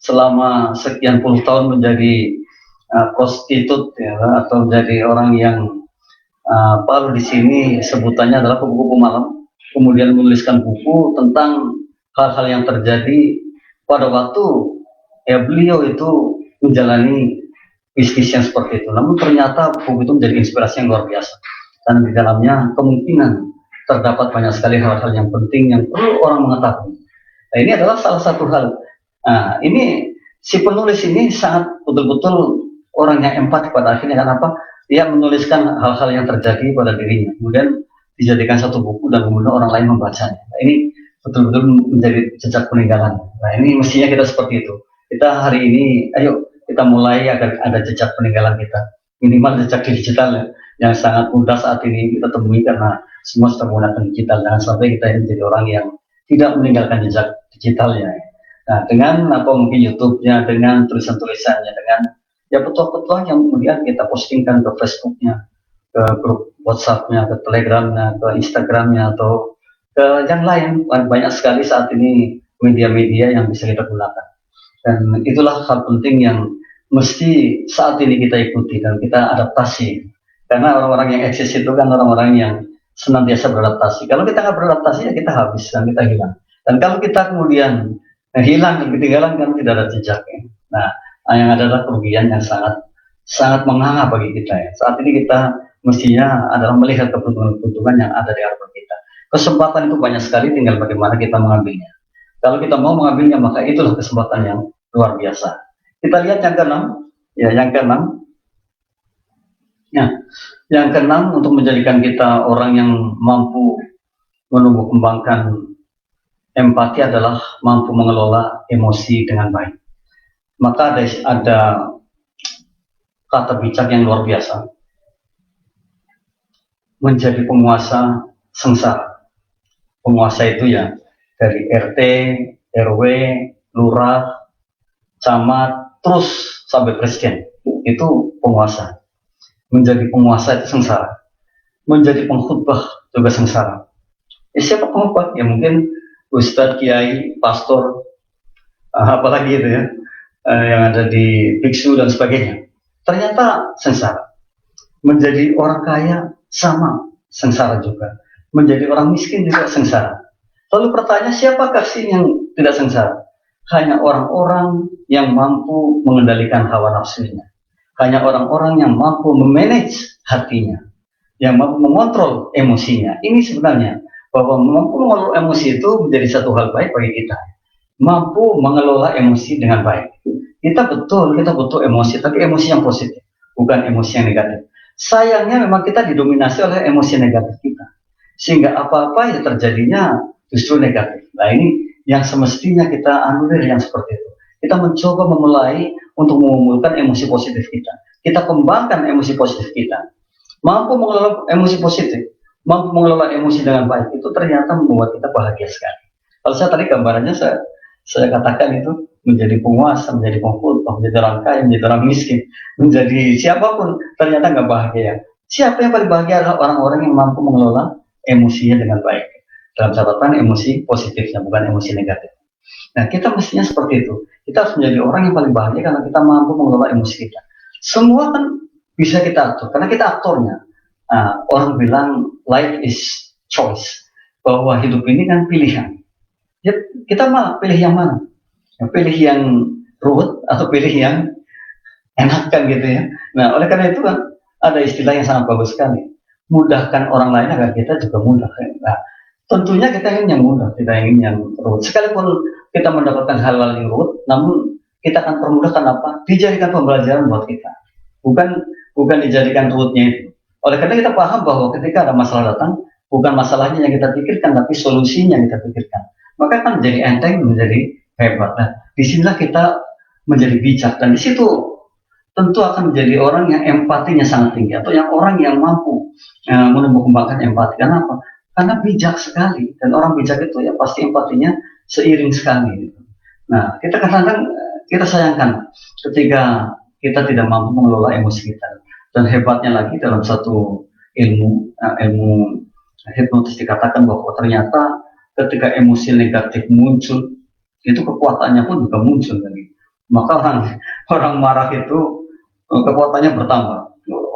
A: Selama sekian puluh tahun menjadi prostitut ya, atau menjadi orang yang kalau di sini sebutannya adalah kupu-kupu malam. Kemudian menuliskan buku tentang hal-hal yang terjadi pada waktu ya beliau itu menjalani bisnis yang seperti itu. Namun ternyata buku itu menjadi inspirasi yang luar biasa. Dan di dalamnya kemungkinan terdapat banyak sekali hal-hal yang penting yang perlu orang mengetahui. Nah, ini adalah salah satu hal. Nah, ini si penulis ini sangat betul-betul orang yang empati pada akhirnya. Kenapa? Dia menuliskan hal-hal yang terjadi pada dirinya. Kemudian dijadikan satu buku dan kemudian orang lain membacanya. Nah, ini betul-betul menjadi jejak peninggalan. Nah, ini mestinya kita seperti itu. Kita hari ini, ayo kita mulai agar ada jejak peninggalan kita. Minimal jejak digital ya, yang sangat mudah saat ini kita temui karena semua sudah menggunakan digital. Jangan sampai kita ini menjadi orang yang tidak meninggalkan jejak digitalnya. Nah, dengan mungkin YouTube-nya, dengan tulisan-tulisannya, dengan ya petua-petua yang kemudian kita postingkan ke Facebook-nya, ke grup WhatsApp-nya, ke Telegram-nya, ke Instagram-nya, atau ke yang lain. Banyak sekali saat ini media-media yang bisa kita gunakan. Dan itulah hal penting yang mesti saat ini kita ikuti dan kita adaptasi. Karena orang-orang yang eksis itu kan orang-orang yang senantiasa beradaptasi. Kalau kita nggak beradaptasi, ya kita habis dan kita hilang. Dan kalau kita kemudian hilang dan ketinggalan, kan tidak ada jejaknya. Nah, yang adalah kerugian yang sangat menganga bagi kita ya. Saat ini kita mestinya adalah melihat keuntungan-keuntungan yang ada di hadapan kita. Kesempatan itu banyak sekali, tinggal bagaimana kita mengambilnya. Kalau kita mau mengambilnya, maka itulah kesempatan yang luar biasa. Kita lihat yang keenam, ya yang keenam. Ya, yang keenam, untuk menjadikan kita orang yang mampu menumbuh kembangkan empati adalah mampu mengelola emosi dengan baik. Maka ada kata bijak yang luar biasa. Menjadi penguasa sengsara. Penguasa itu ya dari RT, RW, lurah, camat, terus sampai presiden. Itu penguasa. Menjadi penguasa itu sengsara. Menjadi pengkhutbah juga sengsara. Siapa pengkhutbah? Ya mungkin Ustadz, Kiai, Pastor, apalagi itu ya, yang ada di biksu dan sebagainya. Ternyata sengsara. Menjadi orang kaya sama sengsara juga. Menjadi orang miskin juga sengsara. Lalu pertanyaan, siapakah sih yang tidak sengsara? Hanya orang-orang yang mampu mengendalikan hawa nafsunya. Hanya orang-orang yang mampu memanage hatinya, yang mampu mengontrol emosinya. Ini sebenarnya bahwa mampu mengelola emosi itu menjadi satu hal baik bagi kita. Mampu mengelola emosi dengan baik. Kita butuh emosi, tapi emosi yang positif, bukan emosi yang negatif. Sayangnya memang kita didominasi oleh emosi negatif kita, sehingga apa-apa yang terjadinya justru negatif. Nah, ini yang semestinya kita anulir yang seperti itu. Kita mencoba memulai untuk mengumpulkan emosi positif kita. Kita kembangkan emosi positif kita. Mampu mengelola emosi positif, mampu mengelola emosi dengan baik, itu ternyata membuat kita bahagia sekali. Kalau saya tadi gambarannya saya katakan itu menjadi penguasa, menjadi pengkhotbah, menjadi orang kaya, menjadi orang miskin, menjadi siapapun, ternyata nggak bahagia. Siapa yang paling bahagia adalah orang-orang yang mampu mengelola emosinya dengan baik. Dalam catatan emosi positifnya, bukan emosi negatif. Nah, kita mestinya seperti itu. Kita harus menjadi orang yang paling bahagia karena kita mampu mengelola emosi kita. Semua kan bisa kita atur, karena kita aktornya. Orang bilang life is choice, bahwa hidup ini kan pilihan. Ya, kita mah pilih yang mana? Ya, pilih yang ruwet atau pilih yang enak kan gitu ya. Nah, oleh karena itu kan ada istilah yang sangat bagus sekali. Mudahkan orang lain agar kita juga mudah. Nah, tentunya kita ingin yang mudah, kita ingin yang ruwet. Sekalipun kita mendapatkan hal-hal yang ruwet, namun kita akan permudahkan apa? Dijadikan pembelajaran buat kita. Bukan dijadikan ruwetnya itu. Oleh karena kita paham bahwa ketika ada masalah datang, bukan masalahnya yang kita pikirkan, tapi solusinya yang kita pikirkan. Maka kan menjadi enteng, menjadi hebat. Nah, disinilah kita menjadi bijak, dan di situ tentu akan menjadi orang yang empatinya sangat tinggi, atau yang orang yang mampu menumbuh kembangkan empati. Kenapa? Karena bijak sekali, dan orang bijak itu ya pasti empatinya seiring sekali. Nah, kita kadang-kadang kita sayangkan ketika kita tidak mampu mengelola emosi kita. Dan hebatnya lagi dalam satu ilmu hipnotis dikatakan bahwa ternyata ketika emosi negatif muncul, itu kekuatannya pun juga muncul lagi. Maka orang marah itu kekuatannya bertambah.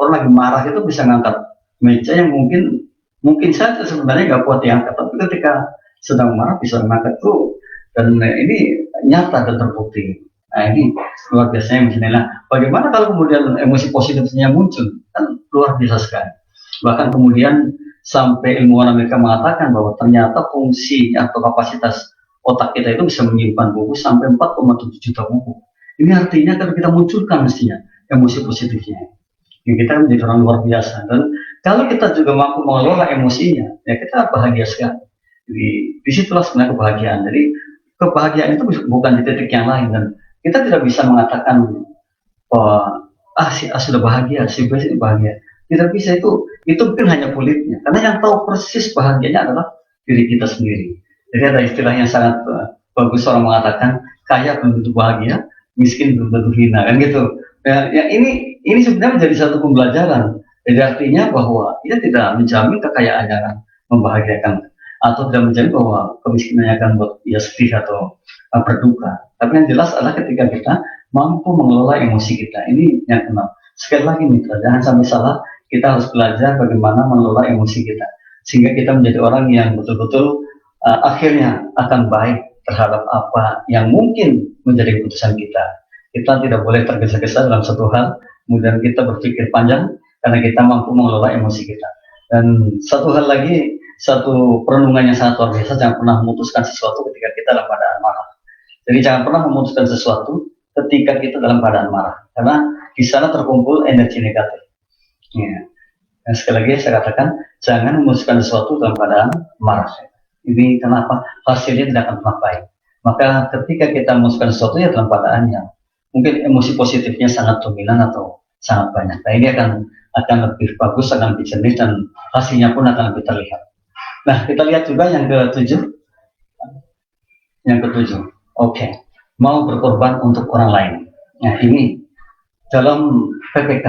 A: Orang lagi marah itu bisa ngangkat meja yang mungkin saja sebenarnya nggak kuat diangkat, tapi ketika sedang marah bisa mengangkat itu, dan ini nyata dan terbukti. Nah, ini luar biasanya misalnya. Bagaimana kalau kemudian emosi positifnya muncul? Kan luar biasa sekali. Bahkan kemudian sampai ilmuwan Amerika mengatakan bahwa ternyata fungsi atau kapasitas otak kita itu bisa menyimpan buku sampai 4,7 juta buku. Ini artinya kalau kita munculkan mestinya emosi positifnya, ya kita menjadi orang luar biasa. Dan kalau kita juga mampu mengelola emosinya, ya kita bahagia sekali. Jadi disitulah sebenarnya kebahagiaan. Jadi kebahagiaan itu bukan di titik yang lain, dan kita tidak bisa mengatakan bahwa si A sudah bahagia, si B sudah bahagia. Tidak bisa, itu itu mungkin hanya kulitnya. Karena yang tahu persis bahagianya adalah diri kita sendiri. Jadi ada istilah yang sangat bagus, orang mengatakan kaya belum tentu bahagia, miskin belum tentu hina, kan gitu. Ya ini sebenarnya menjadi satu pembelajaran. Jadi artinya bahwa ia tidak menjamin kekayaannya akan membahagiakan, atau tidak menjamin bahwa kemiskinannya akan buat ia sedih atau berduka. Tapi yang jelas adalah ketika kita mampu mengelola emosi kita. Ini yang kenal. Sekali lagi mitra, jangan sampai salah. Kita harus belajar bagaimana mengelola emosi kita, sehingga kita menjadi orang yang betul-betul akhirnya akan baik terhadap apa yang mungkin menjadi keputusan kita. Kita tidak boleh tergesa-gesa dalam satu hal, kemudian kita berpikir panjang karena kita mampu mengelola emosi kita. Dan satu hal lagi, satu perenungan yang sangat luar biasa, jangan pernah memutuskan sesuatu ketika kita dalam keadaan marah. Jadi jangan pernah memutuskan sesuatu ketika kita dalam keadaan marah, karena di sana terkumpul energi negatif. Ya. Dan sekali lagi saya katakan, jangan memutuskan sesuatu dalam keadaan marah. Ini kenapa? Hasilnya tidak akan pernah baik. Maka ketika kita memutuskan sesuatu ya dalam keadaan yang mungkin emosi positifnya sangat dominan atau sangat banyak. Nah ini akan lebih bagus, akan lebih jernih, dan hasilnya pun akan lebih terlihat. Nah kita lihat juga yang ketujuh. Oke. Mau berkorban untuk orang lain. Nah ini dalam PPK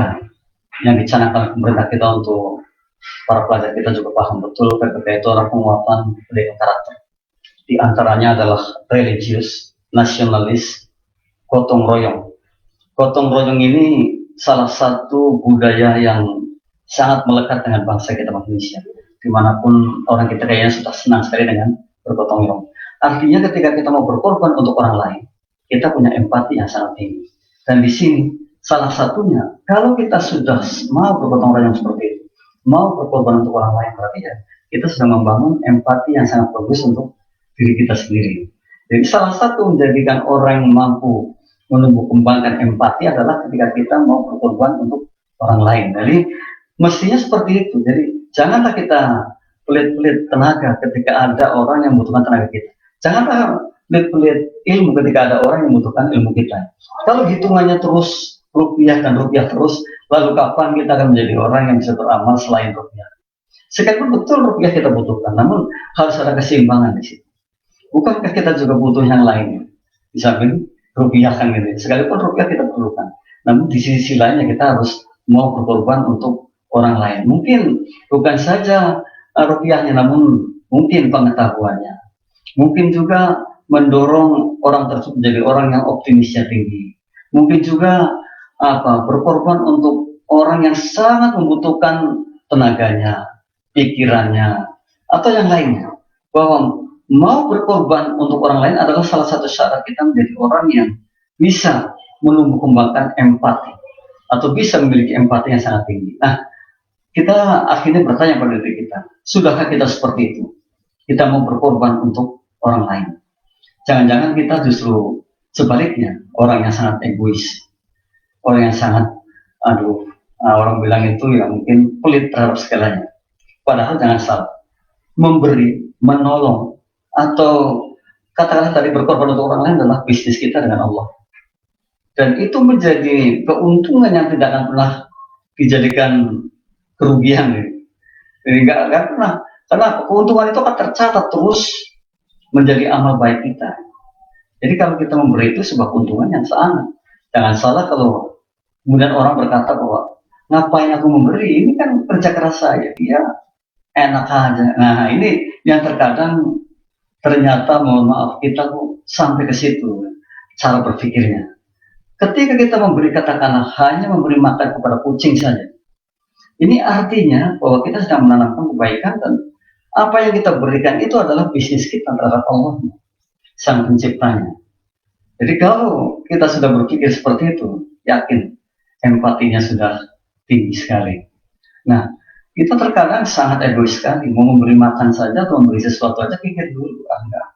A: yang dicanangkan pemerintah kita untuk para pelajar, kita juga paham betul PPK itu adalah penguatan pendidikan karakter. Di antaranya adalah religius, nasionalis, gotong royong. Gotong royong ini salah satu budaya yang sangat melekat dengan bangsa kita Indonesia. Dimanapun orang kita kayaknya sudah senang sekali dengan bergotong royong. Artinya ketika kita mau berkorban untuk orang lain, kita punya empati yang sangat tinggi. Dan di sini salah satunya, kalau kita sudah mau bergotong royong seperti itu, mau berkorban untuk orang lain, berarti ya kita sudah membangun empati yang sangat bagus untuk diri kita sendiri. Jadi salah satu menjadikan orang yang mampu menumbuh kembangkan empati adalah ketika kita mau berkorban untuk orang lain. Jadi mestinya seperti itu. Jadi janganlah kita pelit-pelit tenaga ketika ada orang yang membutuhkan tenaga kita. Janganlah pelit-pelit ilmu ketika ada orang yang membutuhkan ilmu kita. Kalau hitungannya terus rupiah dan rupiah terus, lalu kapan kita akan menjadi orang yang bisa beramal selain rupiah? Sekalipun betul rupiah kita butuhkan, namun harus ada keseimbangan di situ. Bukankah kita juga butuh yang lainnya? Bisa rupiah kan gitu. Sekalipun rupiah kita perlukan, namun di sisi lainnya kita harus mau berkorban untuk orang lain. Mungkin bukan saja rupiahnya, namun mungkin pengetahuannya. Mungkin juga mendorong orang tersebut menjadi orang yang optimisnya tinggi. Mungkin juga berkorban untuk orang yang sangat membutuhkan tenaganya, pikirannya, atau yang lainnya. Bahwa mau berkorban untuk orang lain adalah salah satu syarat kita menjadi orang yang bisa menumbuh kembangkan empati, atau bisa memiliki empati yang sangat tinggi. Nah, kita akhirnya bertanya pada diri kita, sudahkah kita seperti itu? Kita mau berkorban untuk orang lain. Jangan-jangan kita justru sebaliknya, orang yang sangat egois, orang yang sangat, orang bilang itu ya mungkin pelit terhadap segalanya. Padahal jangan salah, memberi, menolong, atau katakanlah tadi berkorban untuk orang lain adalah bisnis kita dengan Allah. Dan itu menjadi keuntungan yang tidak akan pernah dijadikan kerugian. Jadi nggak pernah, karena keuntungan itu akan tercatat terus menjadi amal baik kita. Jadi kalau kita memberi itu sebuah keuntungan yang sangat. Jangan salah kalau kemudian orang berkata bahwa ngapain aku memberi, ini kan kerja keras saya, dia enak aja. Nah ini yang terkadang ternyata mohon maaf kita kok sampai ke situ cara berpikirnya. Ketika kita memberi, katakanlah hanya memberi makan kepada kucing saja, ini artinya bahwa kita sedang menanamkan kebaikan, dan apa yang kita berikan itu adalah bisnis kita terhadap Allah, Sang Penciptanya. Jadi kalau kita sudah berpikir seperti itu, yakin empatinya sudah tinggi sekali. Nah, kita terkadang sangat egois sekali, mau memberi makan saja atau memberi sesuatu aja pikir dulu, enggak,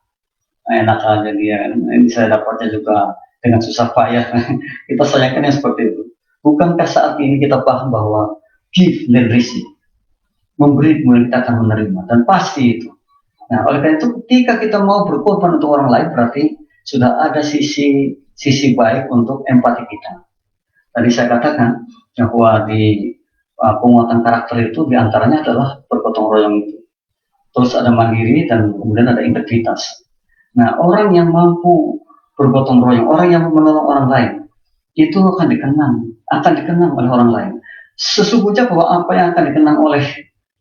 A: enak aja dia, ini saya dapatnya juga dengan susah payah. Kita sayangkan yang seperti itu. Bukankah saat ini kita paham bahwa give dan receive, memberi kemudian kita akan menerima, dan pasti itu. Nah, oleh karena itu ketika kita mau berkorban untuk orang lain, berarti sudah ada sisi baik untuk empati kita. Tadi saya katakan bahwa di penguatan karakter itu diantaranya adalah bergotong royong itu. Terus ada mandiri dan kemudian ada integritas. Nah, orang yang mampu bergotong royong, orang yang menolong orang lain, itu akan dikenang oleh orang lain. Sesungguhnya bahwa apa yang akan dikenang oleh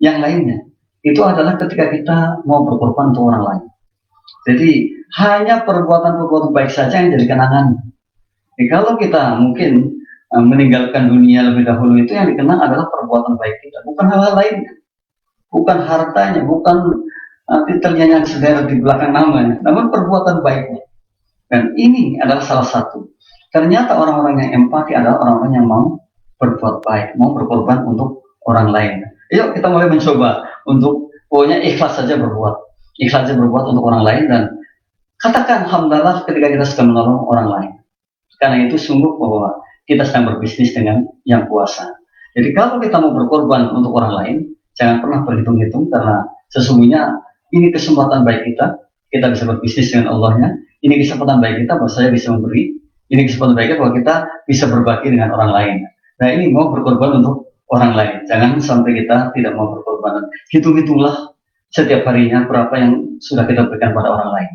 A: yang lainnya, itu adalah ketika kita mau berkorban untuk orang lain. Jadi, hanya perbuatan-perbuatan baik saja yang jadi kenangan. Jadi, kalau kita mungkin meninggalkan dunia lebih dahulu, itu yang dikenang adalah perbuatan baik kita, bukan hal-hal lainnya. Bukan hartanya, bukan titelnya yang sederet di belakang namanya, namun perbuatan baiknya. Dan ini adalah salah satu. Ternyata orang-orang yang empati adalah orang-orang yang mau berbuat baik, mau berkorban untuk orang lain. Yuk kita mulai mencoba untuk pokoknya ikhlas saja berbuat untuk orang lain, dan katakan alhamdulillah ketika kita sedang menolong orang lain. Karena itu sungguh bahwa kita sedang berbisnis dengan yang kuasa. Jadi kalau kita mau berkorban untuk orang lain, jangan pernah berhitung-hitung, karena sesungguhnya ini kesempatan baik kita bisa berbisnis dengan Allahnya. Ini kesempatan baik kita bahwa saya bisa memberi. Ini kesempatan baik kita bahwa kita bisa berbagi dengan orang lain. Nah, ini mau berkorban untuk orang lain. Jangan sampai kita tidak mau berkorban. Hitung-hitunglah setiap harinya berapa yang sudah kita berikan pada orang lain.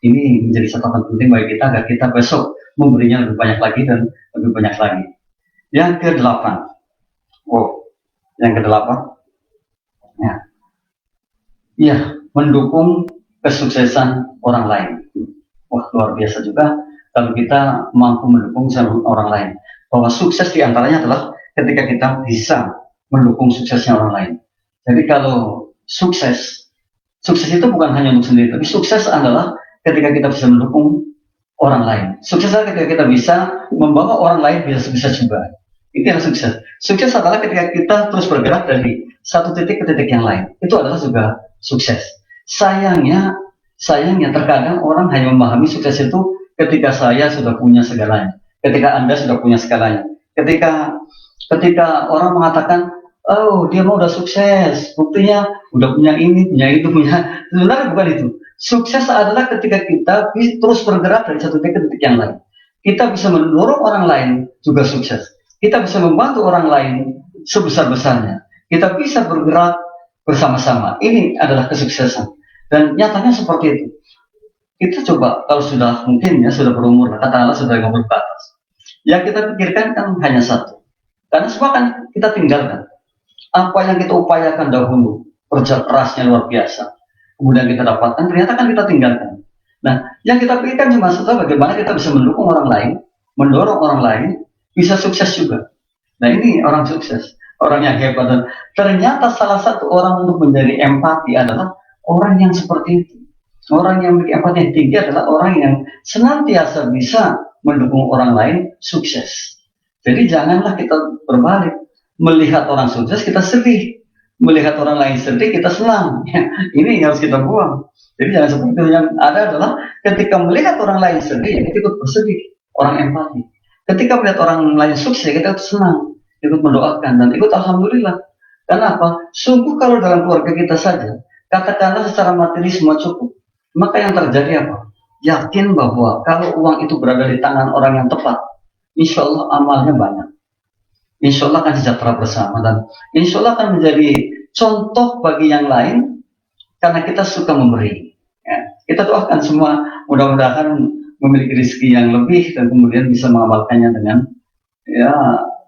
A: Ini menjadi catatan penting bagi kita agar kita besok memberinya lebih banyak lagi dan lebih banyak lagi. Yang ke-8. Yang ke-8. Ya, mendukung kesuksesan orang lain. Wah, luar biasa juga kalau kita mampu mendukung orang lain. Bahwa sukses diantaranya adalah ketika kita bisa mendukung suksesnya orang lain. Jadi kalau sukses itu bukan hanya untuk sendiri, tapi sukses adalah ketika kita bisa mendukung orang lain. Sukses adalah ketika kita bisa membawa orang lain bisa sukses juga. Itu yang sukses. Sukses adalah ketika kita terus bergerak dari satu titik ke titik yang lain. Itu adalah juga sukses. Sayangnya terkadang orang hanya memahami sukses itu ketika saya sudah punya segalanya, ketika Anda sudah punya segalanya, ketika orang mengatakan, oh dia mau udah sukses, buktinya udah punya ini, punya itu, punya. Sebenarnya bukan itu. Sukses adalah ketika kita terus bergerak dari satu titik ke titik yang lain. Kita bisa mendorong orang lain juga sukses. Kita bisa membantu orang lain sebesar-besarnya. Kita bisa bergerak bersama-sama. Ini adalah kesuksesan. Dan nyatanya seperti itu. Kita coba, kalau sudah mungkin ya, sudah berumur, katakanlah sudah 50 ke atas. Yang kita pikirkan kan hanya satu. Karena semua kan kita tinggalkan. Apa yang kita upayakan dahulu, kerja kerasnya luar biasa. Kemudian kita dapatkan, ternyata kan kita tinggalkan. Nah, yang kita pikirkan cuma satu, bagaimana kita bisa mendukung orang lain, mendorong orang lain, bisa sukses juga. Nah, ini orang sukses. Orang yang hebat. Dan ternyata salah satu orang untuk menjadi empati adalah orang yang seperti itu. Orang yang memiliki empati yang tinggi adalah orang yang senantiasa bisa mendukung orang lain sukses. Jadi janganlah kita berbalik. Melihat orang sukses kita sedih. Melihat orang lain sedih kita senang. Ini harus kita buang. Jadi jangan seperti itu. Yang ada adalah ketika melihat orang lain sedih, kita ikut bersedih. Orang empati. Ketika melihat orang lain sukses, kita ikut senang. Ikut mendoakan dan ikut alhamdulillah. Karena apa? Sungguh kalau dalam keluarga kita saja, katakanlah secara materi semua cukup, maka yang terjadi apa? Yakin bahwa kalau uang itu berada di tangan orang yang tepat, insya Allah amalnya banyak. Insya Allah akan sejahtera bersama, dan insya Allah akan menjadi contoh bagi yang lain karena kita suka memberi. Ya, kita doakan semua mudah-mudahan memiliki rezeki yang lebih dan kemudian bisa mengamalkannya dengan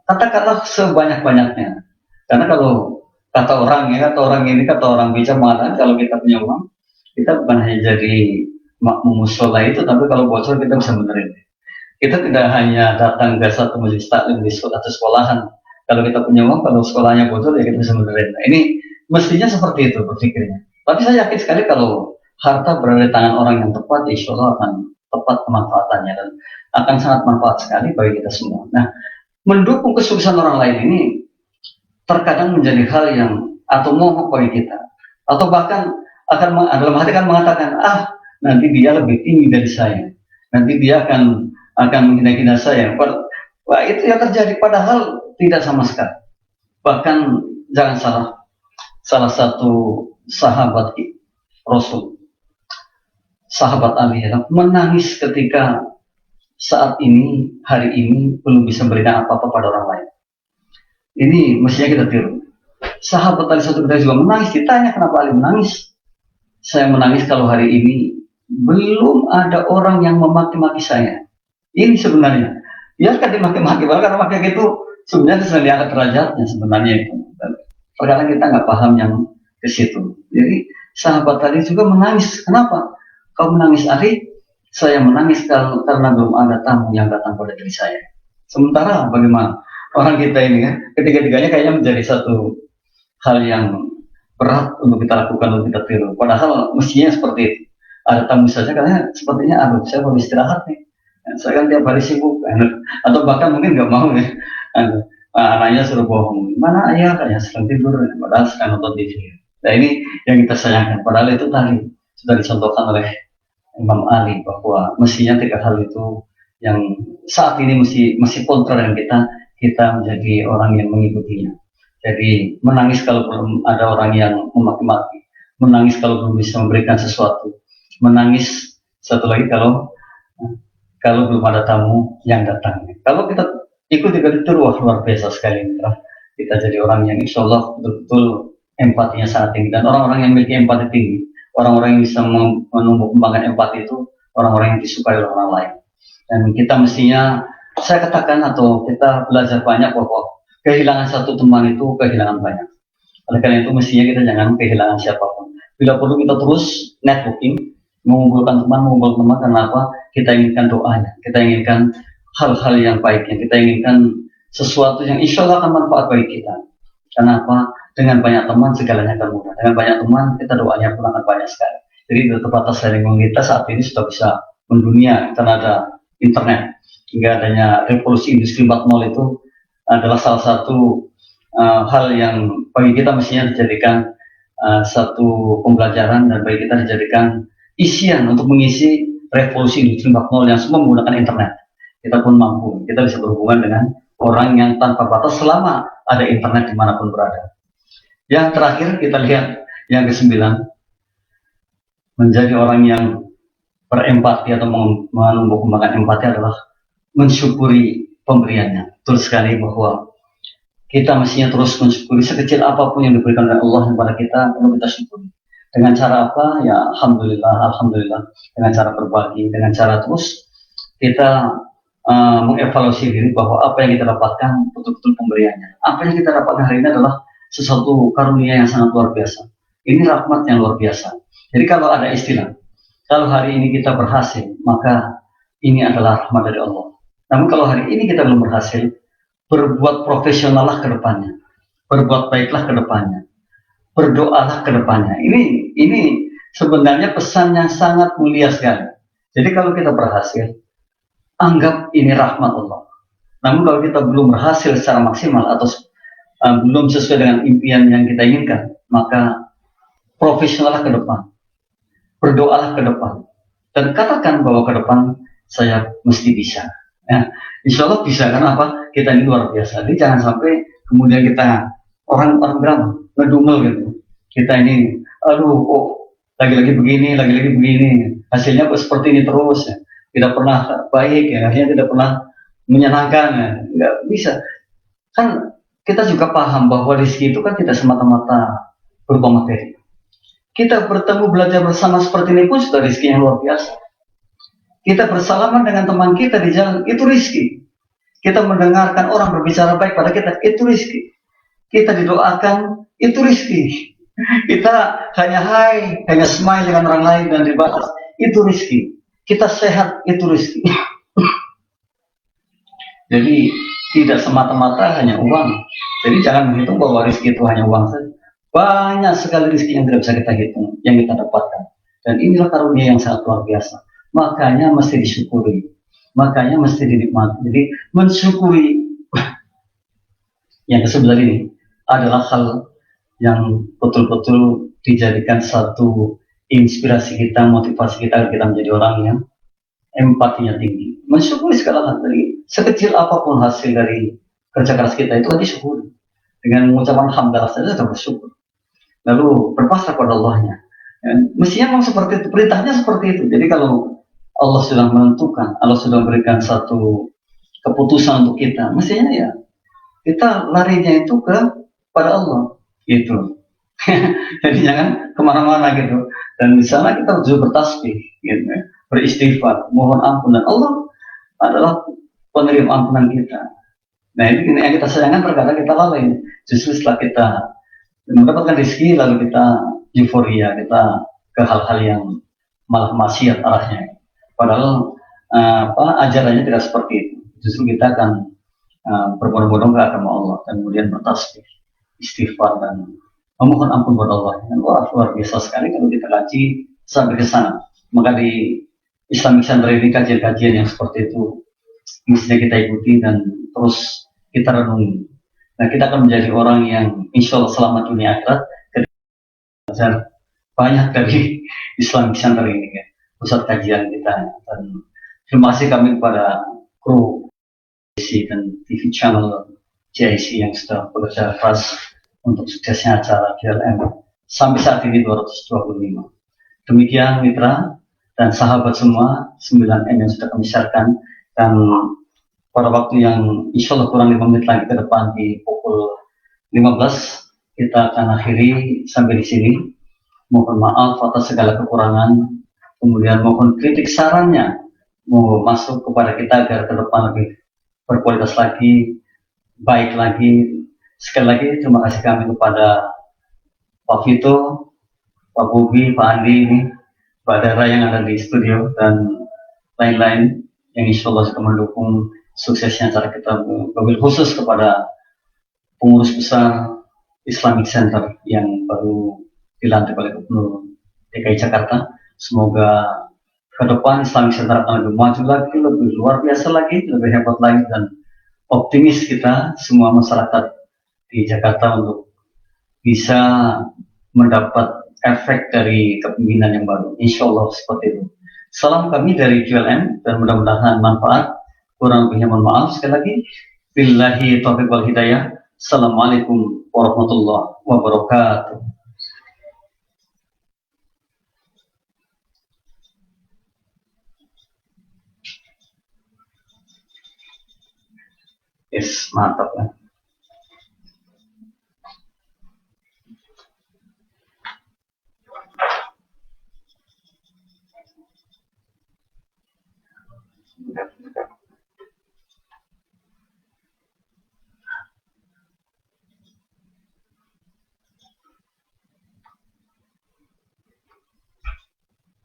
A: katakanlah sebanyak-banyaknya. Karena kalau kata orang bijak mengatakan kalau kita punya uang, kita bukan hanya jadi makmum musola itu, tapi kalau bocor kita bisa benerin. Kita tidak hanya datang ke satu majelis taklim di suatu sekolahan. Kalau kita punya uang, kalau sekolahnya bocor ya kita bisa benerin. Nah, ini mestinya seperti itu berpikirnya. Tapi saya yakin sekali kalau harta berada di tangan orang yang tepat, insya Allah akan tepat pemanfaatannya dan akan sangat manfaat sekali bagi kita semua. Nah, mendukung kesuksesan orang lain ini terkadang menjadi hal yang atau momok bagi kita, atau bahkan akan dalam hati kan mengatakan, nanti dia lebih tinggi dari saya, nanti dia akan menghina-hina saya. Wah, itu yang terjadi, padahal tidak sama sekali. Bahkan jangan salah satu sahabat Rasul, sahabat Ali, menangis ketika saat ini, hari ini belum bisa memberikan apa-apa pada orang lain. Ini mestinya kita tiru. Sahabat tadi satu kita juga menangis. Ditanya kenapa Ali menangis? Saya menangis kalau hari ini belum ada orang yang memaki-maki saya. Ini sebenarnya. Ya kan dimaki-maki, karena maki itu sebenarnya sedang diangkat derajatnya sebenarnya itu. Terkadang kita nggak paham yang ke situ. Jadi sahabat tadi juga menangis. Kenapa? Kau menangis Ali? Saya menangis karena belum ada tamu yang datang pada diri saya. Sementara bagaimana? Orang kita ini kan, ketiga-tiganya kayaknya menjadi satu hal yang berat untuk kita lakukan, untuk kita tiru. Padahal mestinya seperti itu. Ada tamu saja karena sepertinya, aduh saya mau istirahat nih. Saya kan tiap hari sibuk. Atau bahkan mungkin nggak mau ya. Anaknya suruh bohong. Mana ayah? Kayaknya sedang tidur. Padahal sedang nonton TV. Nah ini yang kita sayangkan. Padahal itu tadi sudah dicontohkan oleh Imam Ali bahwa mestinya tiga hal itu yang saat ini mesti kontra dengan kita menjadi orang yang mengikutinya. Jadi menangis kalau belum ada orang yang memaki-maki, menangis kalau belum bisa memberikan sesuatu, menangis satu lagi kalau belum ada tamu yang datang. Kalau kita ikut itu luar biasa sekali, kita jadi orang yang insya Allah betul-betul empatinya sangat tinggi, dan orang-orang yang memiliki empati tinggi, orang-orang yang bisa menumbuh kembangkan empati itu orang-orang yang disukai oleh orang lain. Dan kita mestinya, saya katakan atau kita belajar banyak bahwa kehilangan satu teman itu kehilangan banyak. Oleh karena itu mestinya kita jangan kehilangan siapapun. Bila perlu kita terus networking, mengumpulkan teman, karena apa? Kita inginkan doanya, kita inginkan hal-hal yang baiknya, kita inginkan sesuatu yang insya Allah akan manfaat bagi kita. Karena apa? Dengan banyak teman segalanya akan mudah. Dengan banyak teman kita doanya pun akan banyak sekali. Jadi terbatas dari kita saat ini sudah bisa mendunia karena ada internet. Hingga adanya revolusi industri 4.0 itu adalah salah satu hal yang bagi kita mestinya dijadikan satu pembelajaran, dan bagi kita dijadikan isian untuk mengisi revolusi industri 4.0 yang semua menggunakan internet. Kita pun mampu, kita bisa berhubungan dengan orang yang tanpa batas selama ada internet dimanapun berada. Yang terakhir kita lihat yang ke-9, menjadi orang yang berempati atau menumbuh kembangkan empati adalah mensyukuri pemberiannya. Betul sekali bahwa kita mestinya terus mensyukuri sekecil apapun yang diberikan oleh Allah kepada kita, perlu kita syukuri. Dengan cara apa? Ya alhamdulillah. Dengan cara berbagi, dengan cara terus kita mengevaluasi diri bahwa apa yang kita dapatkan betul-betul pemberiannya. Apa yang kita dapatkan hari ini adalah sesuatu karunia yang sangat luar biasa. Ini rahmat yang luar biasa. Jadi kalau ada istilah, kalau hari ini kita berhasil, maka ini adalah rahmat dari Allah. Namun kalau hari ini kita belum berhasil, berbuat profesionallah ke depannya, berbuat baiklah ke depannya, berdoalah ke depannya. Ini sebenarnya pesan yang sangat mulia sekali. Jadi kalau kita berhasil, anggap ini rahmat Allah. Namun kalau kita belum berhasil secara maksimal atau belum sesuai dengan impian yang kita inginkan, maka profesionallah ke depan, berdoalah ke depan, dan katakan bahwa ke depan saya mesti bisa. Ya, insya Allah bisa, karena apa? Kita ini luar biasa. Jadi jangan sampai kemudian kita orang bilang ngedumel gitu. Kita ini, lagi-lagi begini, hasilnya kok seperti ini terus. Ya. Tidak pernah baik, ya, akhirnya tidak pernah menyenangkan. Ya. Nggak bisa. Kan kita juga paham bahwa rezeki itu kan tidak semata-mata berupa materi. Kita bertemu belajar bersama seperti ini pun sudah rezeki yang luar biasa. Kita bersalaman dengan teman kita di jalan, itu rezeki. Kita mendengarkan orang berbicara baik pada kita, itu rezeki. Kita didoakan, itu rezeki. Kita hanya smile dengan orang lain dan dibalas, itu rezeki. Kita sehat, itu rezeki. Jadi tidak semata-mata hanya uang. Jadi jangan menghitung bahwa rezeki itu hanya uang saja. Banyak sekali rezeki yang tidak bisa kita hitung, yang kita dapatkan. Dan inilah karunia yang sangat luar biasa. Makanya mesti disyukuri, makanya mesti dinikmati. Jadi mensyukuri yang ke-9 ini adalah hal yang betul-betul dijadikan satu inspirasi kita, motivasi kita agar kita menjadi orang yang empatinya tinggi. Mensyukuri segala hal, dari sekecil apapun hasil dari kerja keras kita itu disyukuri. Dengan mengucapkan hamdalah saja sudah bersyukur. Lalu berpasrah pada Allahnya. Mestinya memang seperti itu, perintahnya seperti itu. Jadi kalau Allah sudah menentukan, Allah sudah memberikan satu keputusan untuk kita, mestinya ya kita larinya itu pada Allah, gitu. Jadi jangan kemana-mana gitu. Dan di sana kita juga bertasbih, gitu, beristighfar, mohon ampun, dan Allah adalah penerima ampunan kita. Nah ini yang kita sayangkan, terkadang kita lalai. Justru setelah kita mendapatkan rezeki lalu kita euforia, kita ke hal-hal yang malah maksiat arahnya. Padahal ajarannya tidak seperti itu. Justru kita akan berbondong-bondong ke agama Allah dan kemudian bertasbih, istighfar, dan memohon ampun kepada Allah. Dan wah, luar biasa sekali kalau kita kaji sampai ke sana. Maka di Islamic Center ini kajian-kajian yang seperti itu mestinya kita ikuti dan terus kita renungi. Nah, kita akan menjadi orang yang insya Allah selamat dunia akhirat. Banyak dari Islamic Center ini, ya, pusat kajian kita. Dan terima kasih kami kepada kru dan TV channel JIC yang sudah bekerja keras untuk suksesnya acara GLM sampai saat ini 225. Demikian mitra dan sahabat semua, 9M yang sudah kami siarkan, dan pada waktu yang insya Allah kurang 5 menit lagi ke depan di pukul 15 kita akan akhiri sampai di sini. Mohon maaf atas segala kekurangan, kemudian mohon kritik sarannya mau masuk kepada kita agar ke depan lebih berkualitas lagi, baik lagi. Sekali lagi terima kasih kami kepada Pak Vito, Pak Bobi, Pak Andi, Pak Dara yang ada di studio, dan lain-lain yang insya Allah sudah mendukung suksesnya acara kita. Wabil khusus kepada pengurus besar Islamic Center yang baru dilantik oleh Gubernur DKI Jakarta. Semoga ke depan Islamic Center akan lebih maju lagi, lebih luar biasa lagi, lebih hebat lagi, dan optimis kita semua masyarakat di Jakarta untuk bisa mendapat efek dari kepemimpinan yang baru. Insya Allah seperti itu. Salam kami dari QLM dan mudah-mudahan manfaat. Kurang lebihnya mohon maaf sekali lagi. Billahi taufiq wal hidayah. Assalamualaikum warahmatullahi wabarakatuh. Yes, mantap ya.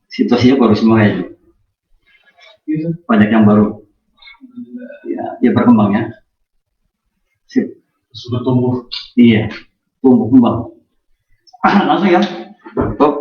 A: Situasinya baru semua ya, banyak yang baru ya berkembang ya. Sip. Sudah tumbuh. Iya, tumbuh kembang. Langsung ya. Top.